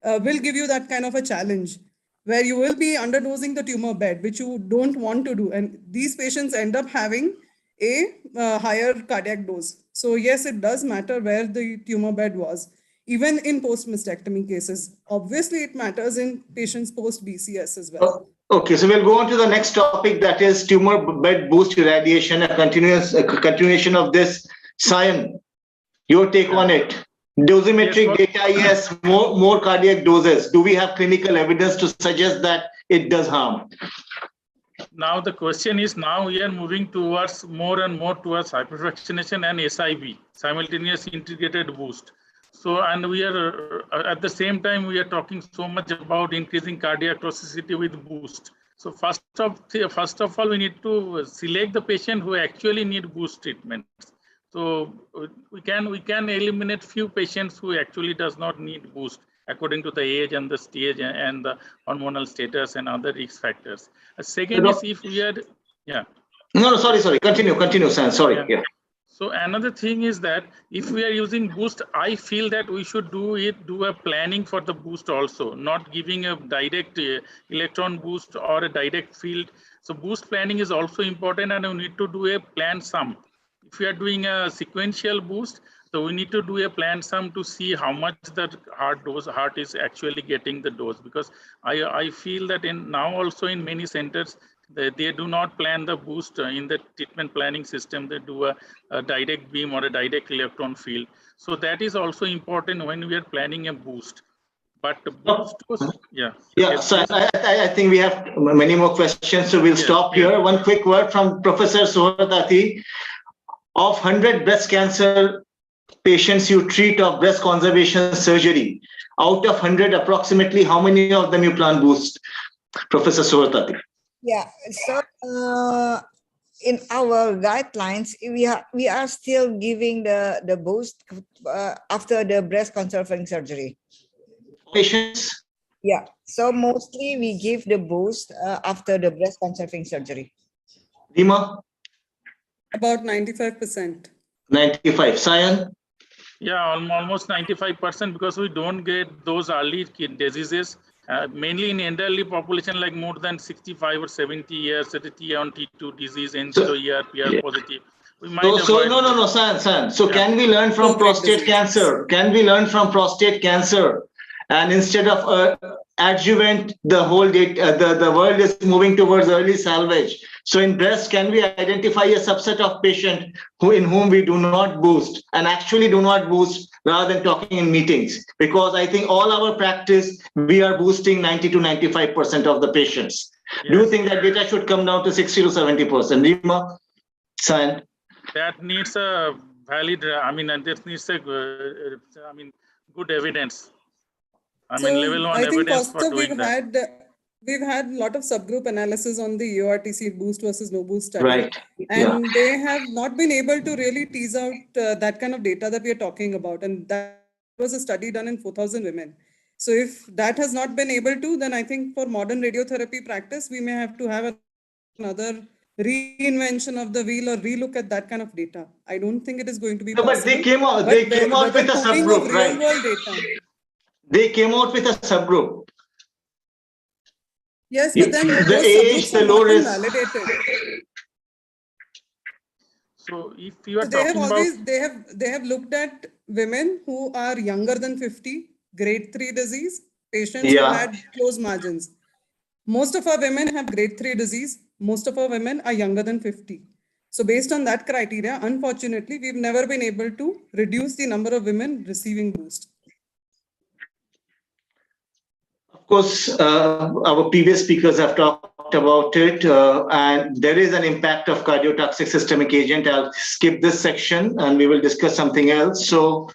will give you that kind of a challenge where you will be underdosing the tumor bed, which you don't want to do. And these patients end up having a higher cardiac dose. So yes, it does matter where the tumor bed was. Even in post-mastectomy cases, obviously it matters in patients post-BCS as well. Okay, so we'll go on to the next topic, that is tumor bed boost irradiation, a continuation of this. Sayan, your take on it. Dosimetric data, yes, more cardiac doses. Do we have clinical evidence to suggest that it does harm? Now the question is, now we are moving towards more and more towards hyperfractionation and SIB, simultaneous integrated boost. So, and we are at the same time, we are talking so much about increasing cardiac toxicity with boost. So first of all, we need to select the patient who actually need boost treatment. So we can eliminate few patients who actually does not need boost according to the age and the stage and the hormonal status and other risk factors. Second is if we are, yeah. No, sorry. Continue, Sayan. Sorry. Yeah. So another thing is that if we are using boost, I feel that we should do a planning for the boost also, not giving a direct electron boost or a direct field. So boost planning is also important, and we need to do a planned sum. If we are doing a sequential boost, so we need to do a planned sum to see how much the heart is actually getting the dose, because I feel that now also in many centers, they do not plan the boost in the treatment planning system. They do a direct beam or a direct electron field. So that is also important when we are planning a boost. But the boost was, yeah. So I think we have many more questions, so we'll stop here. One quick word from Professor Sohratati. Of 100 breast cancer patients you treat of breast conservation surgery, Out of 100, approximately, how many of them you plan boost? Professor Suhartati. Yeah, so in our guidelines, we are still giving the boost after the breast conserving surgery. Patients? Yeah, so mostly we give the boost after the breast conserving surgery. Rima? About 95%. 95. Sayan? Yeah, almost 95%, because we don't get those early diseases, mainly in elderly population, like more than 65 or 70 years, T1, T2 disease, N0 PR positive. We might No, avoid Sayan. So can we learn from prostate cancer? Can we learn from prostate cancer? And instead of adjuvant, the whole the world is moving towards early salvage. So in breast, can we identify a subset of patient in whom we do not boost and actually do not boost rather than talking in meetings? Because I think all our practice, we are boosting 90 to 95% of the patients. Yes. Do you think that data should come down to 60 to 70%? Rima? Sayan? That needs a valid, this needs a, good evidence. Level 1 evidence for doing that. We've had a lot of subgroup analysis on the EORTC boost versus no boost study. Right. And they have not been able to really tease out that kind of data that we are talking about. And that was a study done in 4,000 women. So if that has not been able to, then I think for modern radiotherapy practice, we may have to have another reinvention of the wheel or relook at that kind of data. I don't think it is going to be possible. But they came out with a subgroup, right? Real-world data. They came out with a subgroup. Yes, but then the age, the low risk. Validated. So if you are talking about, they have looked at women who are younger than 50, grade 3 disease, patients who had close margins. Most of our women have grade 3 disease. Most of our women are younger than 50. So based on that criteria, unfortunately, we've never been able to reduce the number of women receiving boost. Of course, our previous speakers have talked about it, and there is an impact of cardiotoxic systemic agent. I'll skip this section and we will discuss something else. So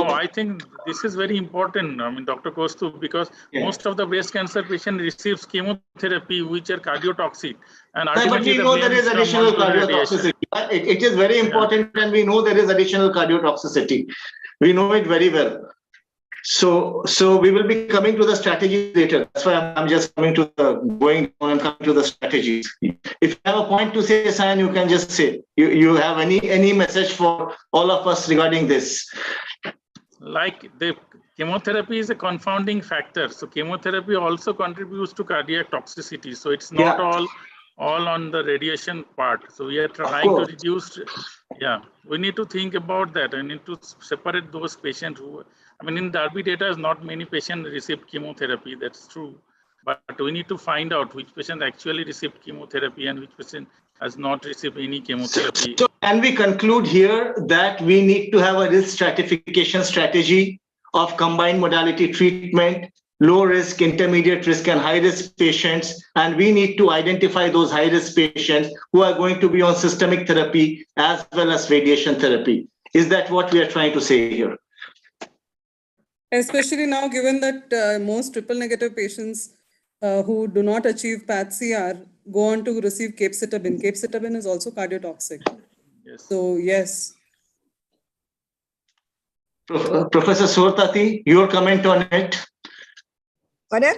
I think this is very important, Dr. Kostu, because most of the breast cancer patient receives chemotherapy, which are cardiotoxic. And but we know there is additional cardiotoxicity. It is very important, and we know there is additional cardiotoxicity. We know it very well. So we will be coming to the strategy later. That's why I'm just going down and coming to the strategies. If you have a point to say, Sayan, you can just say. You have any message for all of us regarding this? Like the chemotherapy is a confounding factor. So chemotherapy also contributes to cardiac toxicity. So it's not all on the radiation part. So we are trying to reduce. We need to think about that. I need to separate those patients who, in Derby data, not many patients received chemotherapy. That's true. But we need to find out which patient actually received chemotherapy and which patient has not received any chemotherapy. So can we conclude here that we need to have a risk stratification strategy of combined modality treatment, low risk, intermediate risk, and high risk patients, and we need to identify those high risk patients who are going to be on systemic therapy as well as radiation therapy? Is that what we are trying to say here? Especially now, given that most triple negative patients who do not achieve PAT-CR go on to receive capecitabine. Capecitabine is also cardiotoxic. Yes. So, yes. Professor Suhartati, your comment on it? Pardon?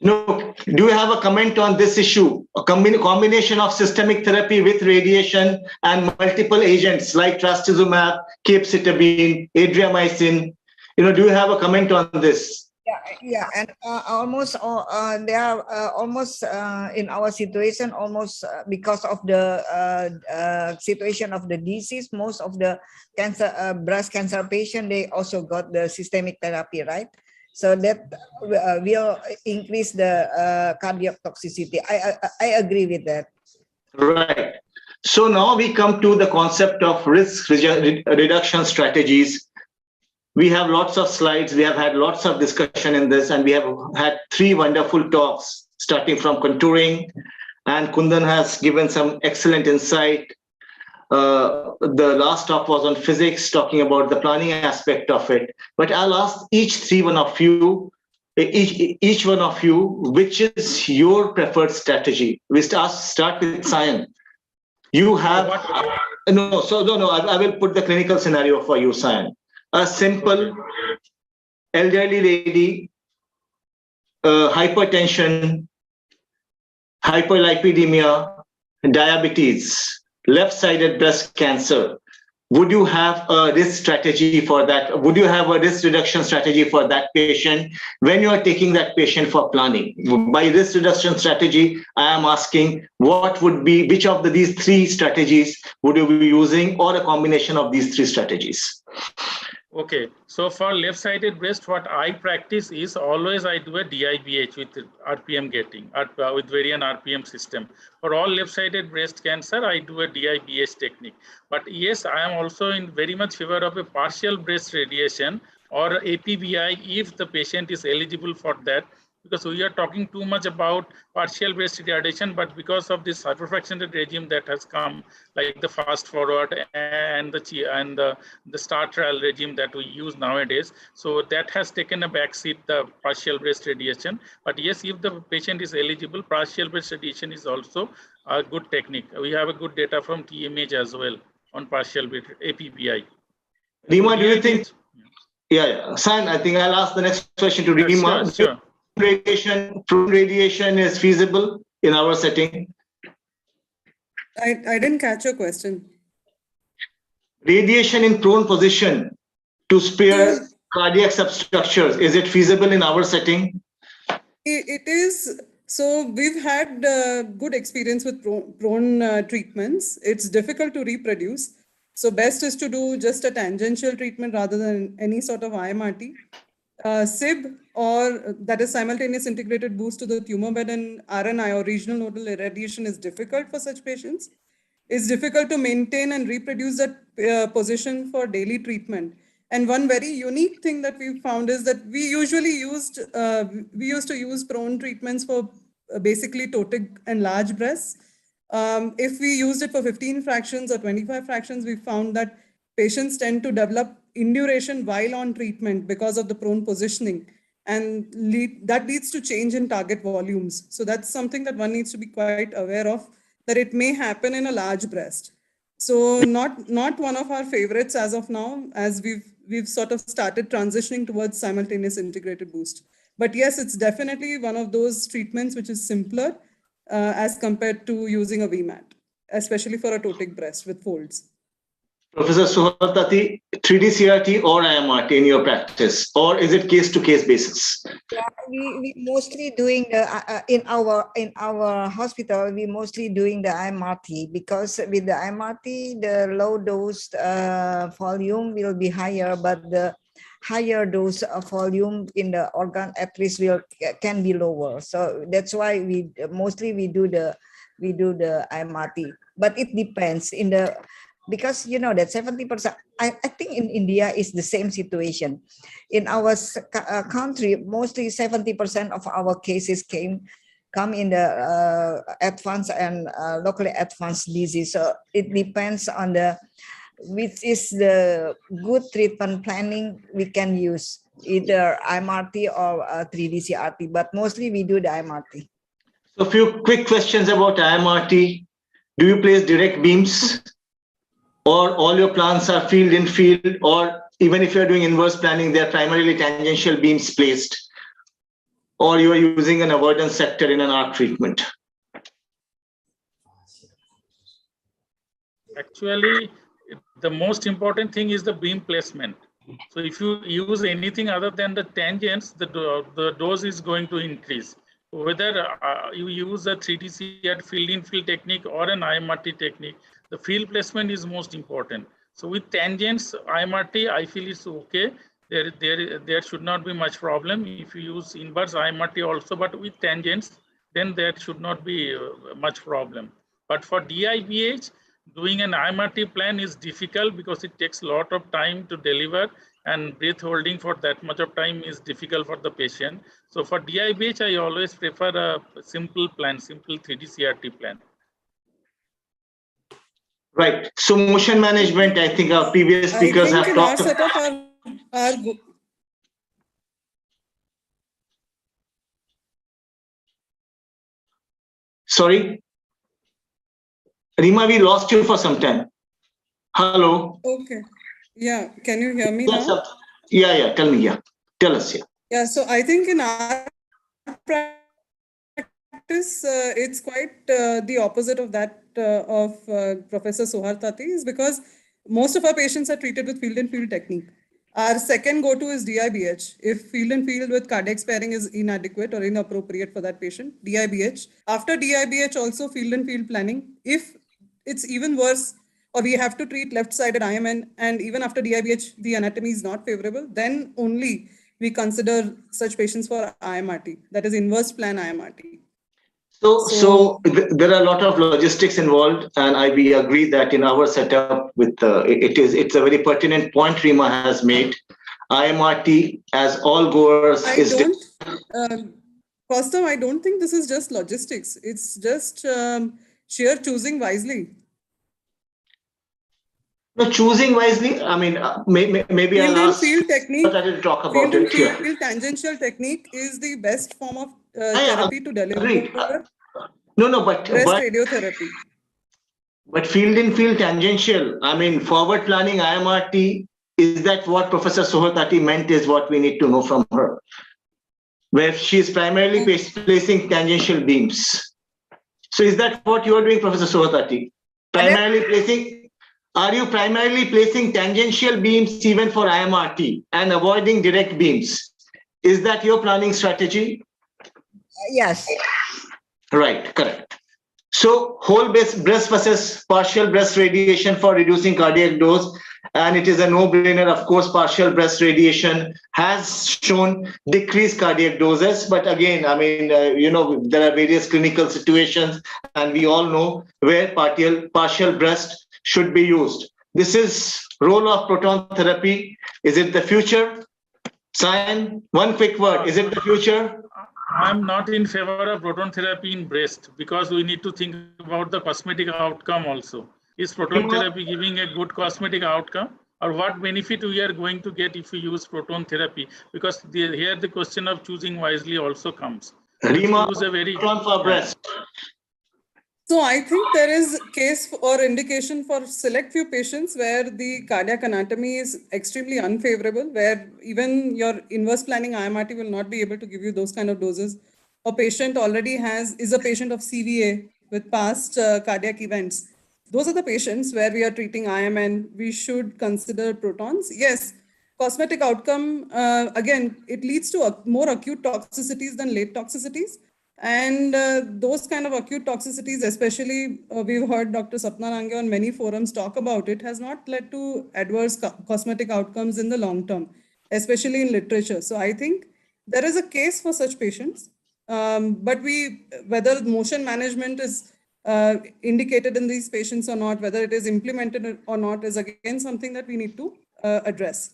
No, do you have a comment on this issue? A combination of systemic therapy with radiation and multiple agents like trastuzumab, capecitabine, adriamycin. Do you have a comment on this? Yeah, and almost they are almost in our situation, almost because of the situation of the disease. Most of the breast cancer patient, they also got the systemic therapy, right? So that will increase the cardiac toxicity. I agree with that. Right. So now we come to the concept of risk reduction strategies. We have lots of slides. We have had lots of discussion in this, and we have had 3 wonderful talks, starting from contouring, and Kundan has given some excellent insight. The last talk was on physics, talking about the planning aspect of it. But I'll ask each one of you, which is your preferred strategy? We start with Sayan. You have I will put the clinical scenario for you, Sayan. A simple elderly lady, hypertension, hyperlipidemia, diabetes, left-sided breast cancer. Would you have a risk strategy for that? Would you have a risk reduction strategy for that patient when you are taking that patient for planning? By risk reduction strategy, I am asking which of these three strategies would you be using, or a combination of these three strategies? Okay, so for left-sided breast, what I practice is always I do a DIBH with RPM gating, with variant RPM system. For all left-sided breast cancer, I do a DIBH technique. But yes, I am also in very much favor of a partial breast radiation or APBI if the patient is eligible for that. Because we are talking too much about partial breast radiation, but because of this hyperfractionated regime that has come, like the fast forward and the STAR trial regime that we use nowadays, so that has taken a backseat, the partial breast radiation. But yes, if the patient is eligible, partial breast radiation is also a good technique. We have a good data from TMH as well on partial breast APBI. Rima, do you think? Yeah, San, I think I'll ask the next question to Rima. Sure. Prone radiation is feasible in our setting? I didn't catch your question. Radiation in prone position to spare cardiac substructures, is it feasible in our setting? It is. So we've had good experience with prone treatments. It's difficult to reproduce. So best is to do just a tangential treatment rather than any sort of IMRT. SIB, or that is simultaneous integrated boost to the tumor bed, and RNI or regional nodal irradiation is difficult for such patients. It's difficult to maintain and reproduce that position for daily treatment. And one very unique thing that we found is that we usually used to use prone treatments for basically ptotic and large breasts. If we used it for 15 fractions or 25 fractions, we found that patients tend to develop induration while on treatment because of the prone positioning, and that leads to change in target volumes. So that's something that one needs to be quite aware of, that it may happen in a large breast. So not one of our favorites as of now, as we've sort of started transitioning towards simultaneous integrated boost. But yes, it's definitely one of those treatments which is simpler as compared to using a VMAT, especially for a ptotic breast with folds. Professor Suhartati, 3D CRT or IMRT in your practice, or is it case-to-case basis? Yeah, we mostly doing the in our hospital. We mostly doing the IMRT, because with the IMRT the low dose volume will be higher, but the higher dose volume in the organ at least can be lower. So that's why we mostly do the IMRT. But it depends because you know that 70%, I think in India is the same situation. In our country, mostly 70% of our cases come in the advanced and locally advanced disease. So it depends on which is the good treatment planning we can use, either IMRT or 3D CRT, but mostly we do the IMRT. So a few quick questions about IMRT. Do you place direct beams, or all your plans are field in field, or even if you're doing inverse planning, they're primarily tangential beams placed, or you are using an avoidance sector in an arc treatment? Actually, the most important thing is the beam placement. So if you use anything other than the tangents, the dose is going to increase. Whether you use a 3D CRT field in field technique or an IMRT technique, the field placement is most important. So with tangents, IMRT, I feel it's okay. There should not be much problem. If you use inverse IMRT also, but with tangents, then there should not be much problem. But for DIBH, doing an IMRT plan is difficult because it takes a lot of time to deliver, and breath holding for that much of time is difficult for the patient. So for DIBH, I always prefer a simple plan, simple 3D CRT plan. Right. So motion management, I think our previous speakers have talked about. Our setup are good. Sorry, Rima, we lost you for some time. Hello. Okay. Yeah. Can you hear me Yes, now? yeah. Tell me. Yeah. Tell us. Yeah. Yeah. So I think in our practice, it's quite the opposite of that of Professor Sohartati, is because most of our patients are treated with field and field technique. Our second go-to is DIBH. If field and field with cardiac sparing is inadequate or inappropriate for that patient, DIBH. After DIBH, also field and field planning. If it's even worse, or we have to treat left-sided IMN, and even after DIBH, the anatomy is not favorable, then only we consider such patients for IMRT, that is inverse plan IMRT. So there are a lot of logistics involved, and we agree that in our setup with it's a very pertinent point Rima has made. IMRT as all goers is. Kaustubh, I don't think this is just logistics. It's just sheer choosing wisely. No, choosing wisely. I mean, maybe I'll ask. Field technique. To talk about it here. Field tangential technique is the best form of therapy to deliver. But radiotherapy. But field in field tangential. I mean, forward planning IMRT. Is that what Professor Sohartati meant? Is what we need to know from her, where she is primarily placing tangential beams. So, is that what you are doing, Professor Sohartati? Are you primarily placing tangential beams even for IMRT and avoiding direct beams? Is that your planning strategy? Yes. Right, correct. So whole breast versus partial breast radiation for reducing cardiac dose. And it is a no-brainer, of course, partial breast radiation has shown decreased cardiac doses. But again, I mean, there are various clinical situations, and we all know where partial breast should be used. This is role of proton therapy. Is it the future? Sion, one quick word. Is it the future? I'm not in favor of proton therapy in breast, because we need to think about the cosmetic outcome also. Is proton therapy giving a good cosmetic outcome, or what benefit we are going to get if we use proton therapy? Because here the question of choosing wisely also comes. Rima, proton for breast. So I think there is case or indication for select few patients where the cardiac anatomy is extremely unfavorable, where even your inverse planning IMRT will not be able to give you those kind of doses. A patient already is a patient of CVA with past cardiac events. Those are the patients where we are treating IMN. We should consider protons. Yes, cosmetic outcome, again, it leads to more acute toxicities than late toxicities. And those kind of acute toxicities, especially we've heard Dr. Sapna Range on many forums talk about it, has not led to adverse cosmetic outcomes in the long term, especially in literature. So I think there is a case for such patients, but whether motion management is indicated in these patients or not, whether it is implemented or not, is again something that we need to address.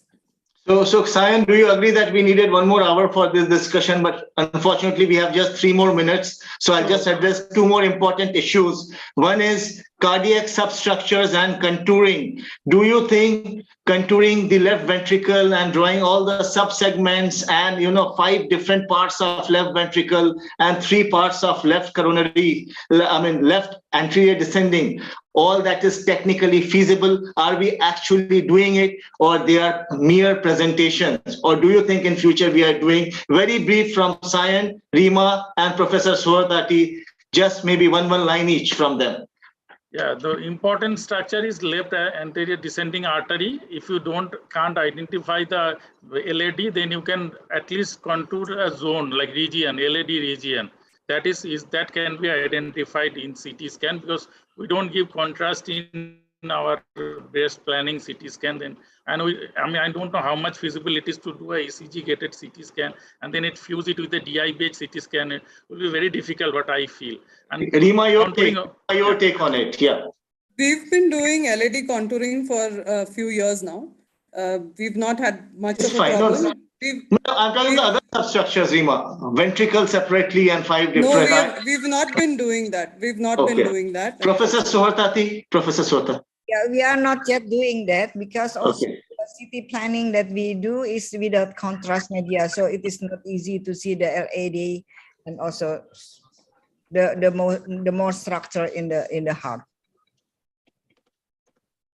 So Sion, do you agree that we needed 1 more hour for this discussion, but unfortunately we have just 3 more minutes. So I'll just address 2 more important issues. One is cardiac substructures and contouring. Do you think contouring the left ventricle and drawing all the subsegments and 5 different parts of left ventricle and 3 parts of left coronary, left anterior descending, all that is technically feasible? Are we actually doing it, or they are mere presentations? Or do you think in future we are doing? Very brief from Sion, Rima, and Professor Sohartati, just maybe one line each from them. Yeah, the important structure is left anterior descending artery. If you can't identify the LAD, then you can at least contour a zone like region, LAD region. That can be identified in CT scan, because we don't give contrast in our breast planning CT scan. Then, and I don't know how much feasible it is to do a ECG gated CT scan and then fuse it with the DI-based CT scan. It will be very difficult, what I feel. And Rima, your take on it. Yeah. We've been doing LAD contouring for a few years now. We've not had much of a problem. I'm talking about the other substructures, Rima. Ventricle separately and 5 different. No, we've not been doing that. We've not been doing that. Professor Sohartati, Professor Sohartati. Yeah, we are not yet doing that because also Okay. the CT planning that we do is without contrast media, so it is not easy to see the LAD and also the more structure in the heart.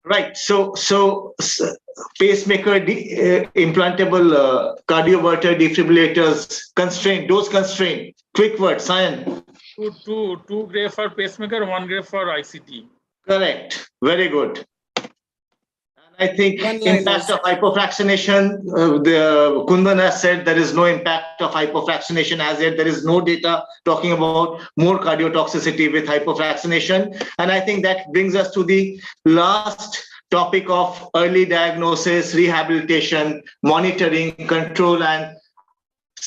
Right. So pacemaker, implantable cardioverter defibrillators, dose constraint. Quick word, Cyan. Two gray for pacemaker, 1 gray for ICT. Correct. Very good. I think One-liners. impact of hypofractionation, the Kundan has said there is no impact of hypofractionation as yet. There is no data talking about more cardiotoxicity with hypofractionation. And I think that brings us to the last topic of early diagnosis, rehabilitation, monitoring, control, and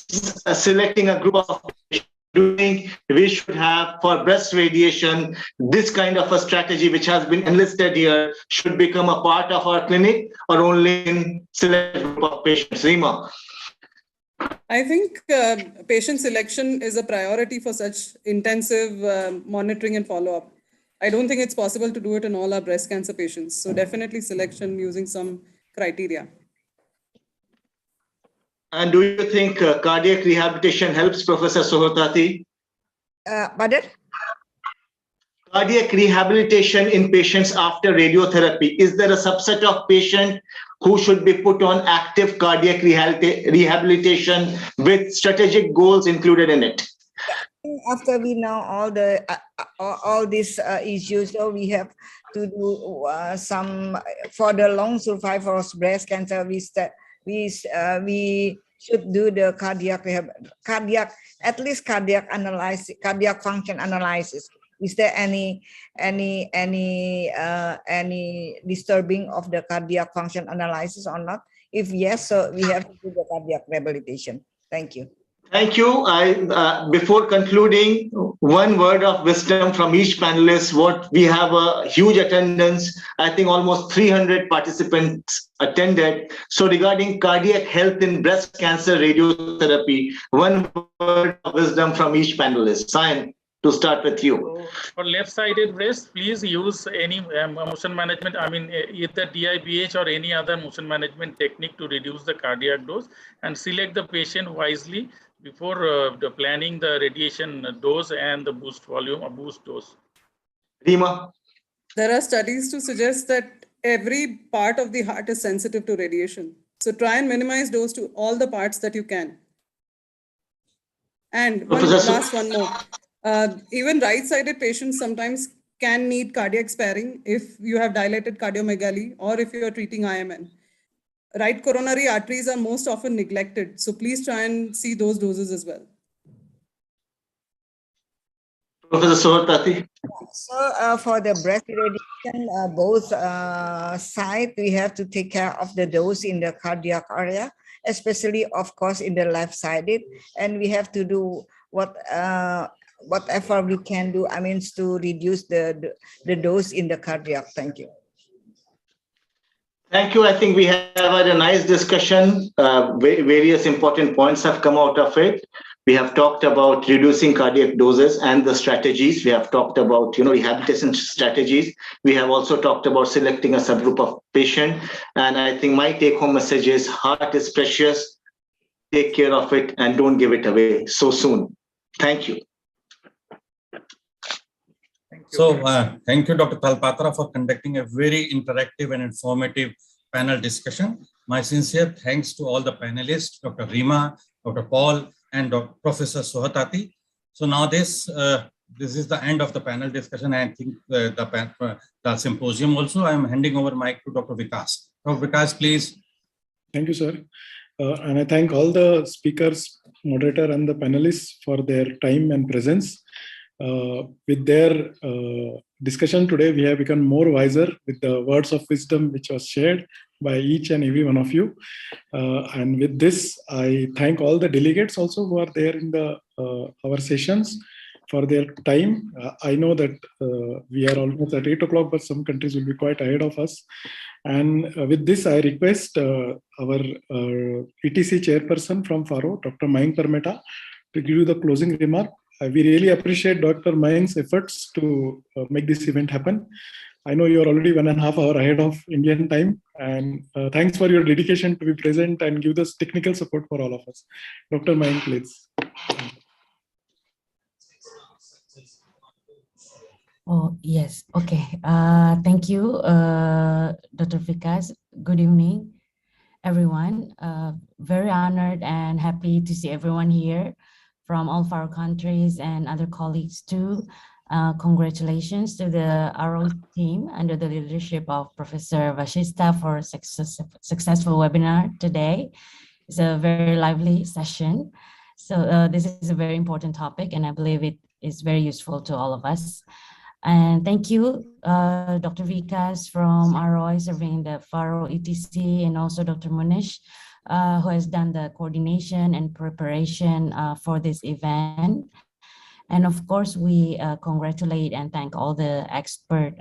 selecting a group of patients. Do you think we should have for breast radiation this kind of a strategy which has been enlisted here should become a part of our clinic or only in select group of patients? Rima. I think patient selection is a priority for such intensive monitoring and follow-up. I don't think it's possible to do it in all our breast cancer patients. So definitely selection using some criteria. And do you think cardiac rehabilitation helps, Professor Sohotati? Pardon? Cardiac rehabilitation in patients after radiotherapy. Is there a subset of patients who should be put on active cardiac rehabilitation with strategic goals included in it? After we know all these issues, so we have to do some for the long survival of breast cancer. We should do the cardiac analysis, cardiac function analysis. Is there any disturbing of the cardiac function analysis or not? If yes, so we have to do the cardiac rehabilitation. Thank you. Thank you. Before concluding, one word of wisdom from each panelist. What we have a huge attendance. I think almost 300 participants attended. So regarding cardiac health in breast cancer radiotherapy, one word of wisdom from each panelist. Cyan, to start with you. For left-sided breast, please use any motion management. I mean, either DIBH or any other motion management technique to reduce the cardiac dose, and select the patient wisely before the planning the radiation dose and the boost volume or boost dose. Rima. There are studies to suggest that every part of the heart is sensitive to radiation. So try and minimize dose to all the parts that you can. And one more. Even right-sided patients sometimes can need cardiac sparing if you have dilated cardiomegaly or if you are treating IMN. Right coronary arteries are most often neglected. So please try and see those doses as well. Professor Sohotati. So for the breast irradiation, both sides, we have to take care of the dose in the cardiac area, especially, of course, in the left-sided. And we have to do whatever we can do, I mean, to reduce the dose in the cardiac. Thank you. Thank you. I think we have had a nice discussion. Various important points have come out of it. We have talked about reducing cardiac doses and the strategies. We have talked about, rehabilitation strategies. We have also talked about selecting a subgroup of patients. And I think my take-home message is heart is precious. Take care of it and don't give it away so soon. Thank you. So thank you, Dr. Talpatra, for conducting a very interactive and informative panel discussion. My sincere thanks to all the panelists, Dr. Rima, Dr. Paul, and Professor Sohotati. So now this is the end of the panel discussion. I think the symposium also. I am handing over mic to Dr. Vikas. Dr. Vikas, please. Thank you, sir. And I thank all the speakers, moderator, and the panelists for their time and presence. With their discussion today, we have become more wiser with the words of wisdom which was shared by each and every one of you. And with this, I thank all the delegates also who are there in our sessions for their time. I know that we are almost at 8 o'clock, but some countries will be quite ahead of us. And with this, I request our ETC chairperson from FARO, Dr. Mayank Parmeta, to give you the closing remark. We really appreciate Dr. Mayank's efforts to make this event happen. I know you're already 1.5 hours ahead of Indian time, and thanks for your dedication to be present and give this technical support for all of us. Dr. Mayank, please. Oh, yes. Okay. Thank you, Dr. Vikas. Good evening, everyone. Very honored and happy to see everyone here from all FARO countries and other colleagues too. Congratulations to the RO team under the leadership of Professor Vashista for a successful webinar today. It's a very lively session. So this is a very important topic, and I believe it is very useful to all of us. And thank you, Dr. Vikas from ROI serving the FARO ETC, and also Dr. Munish, who has done the coordination and preparation for this event. And of course, we congratulate and thank all the expert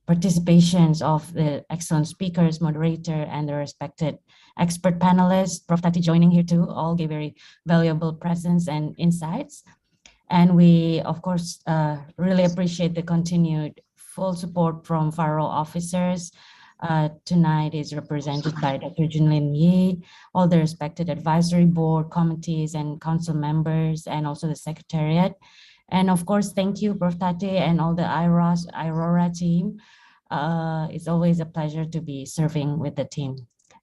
participations of the excellent speakers, moderator, and the respected expert panelists. Prof. Tati joining here too, all gave very valuable presence and insights. And we, of course, really appreciate the continued full support from FARO officers. Tonight is represented by Dr. Junlin Yi, all the respected advisory board committees and council members, and also the secretariat. And of course, thank you, Prof. Tate, and all the IRORA team. It's always a pleasure to be serving with the team.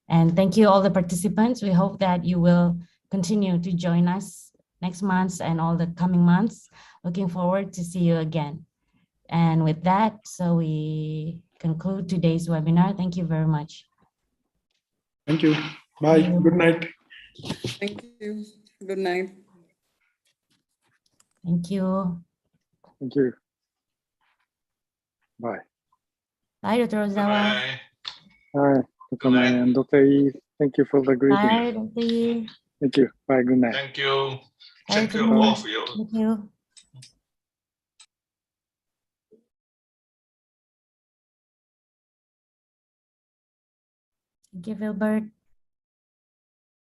And thank you all the participants. We hope that you will continue to join us next month and all the coming months. Looking forward to see you again. And with that, so we conclude today's webinar. Thank you very much. Thank you. Bye. Good night. Thank you. Good night. Thank you. Thank you. Bye. Bye, Dr. Ozawa. Hi, Dr. Mayan, Dr. Yi. Thank you for the greeting. Bye, Dr. Yi. Thank you. Bye. Good night. Thank you. Bye, Thank you, Dr. all Munish. of you. Thank you. Thank you, Wilbert.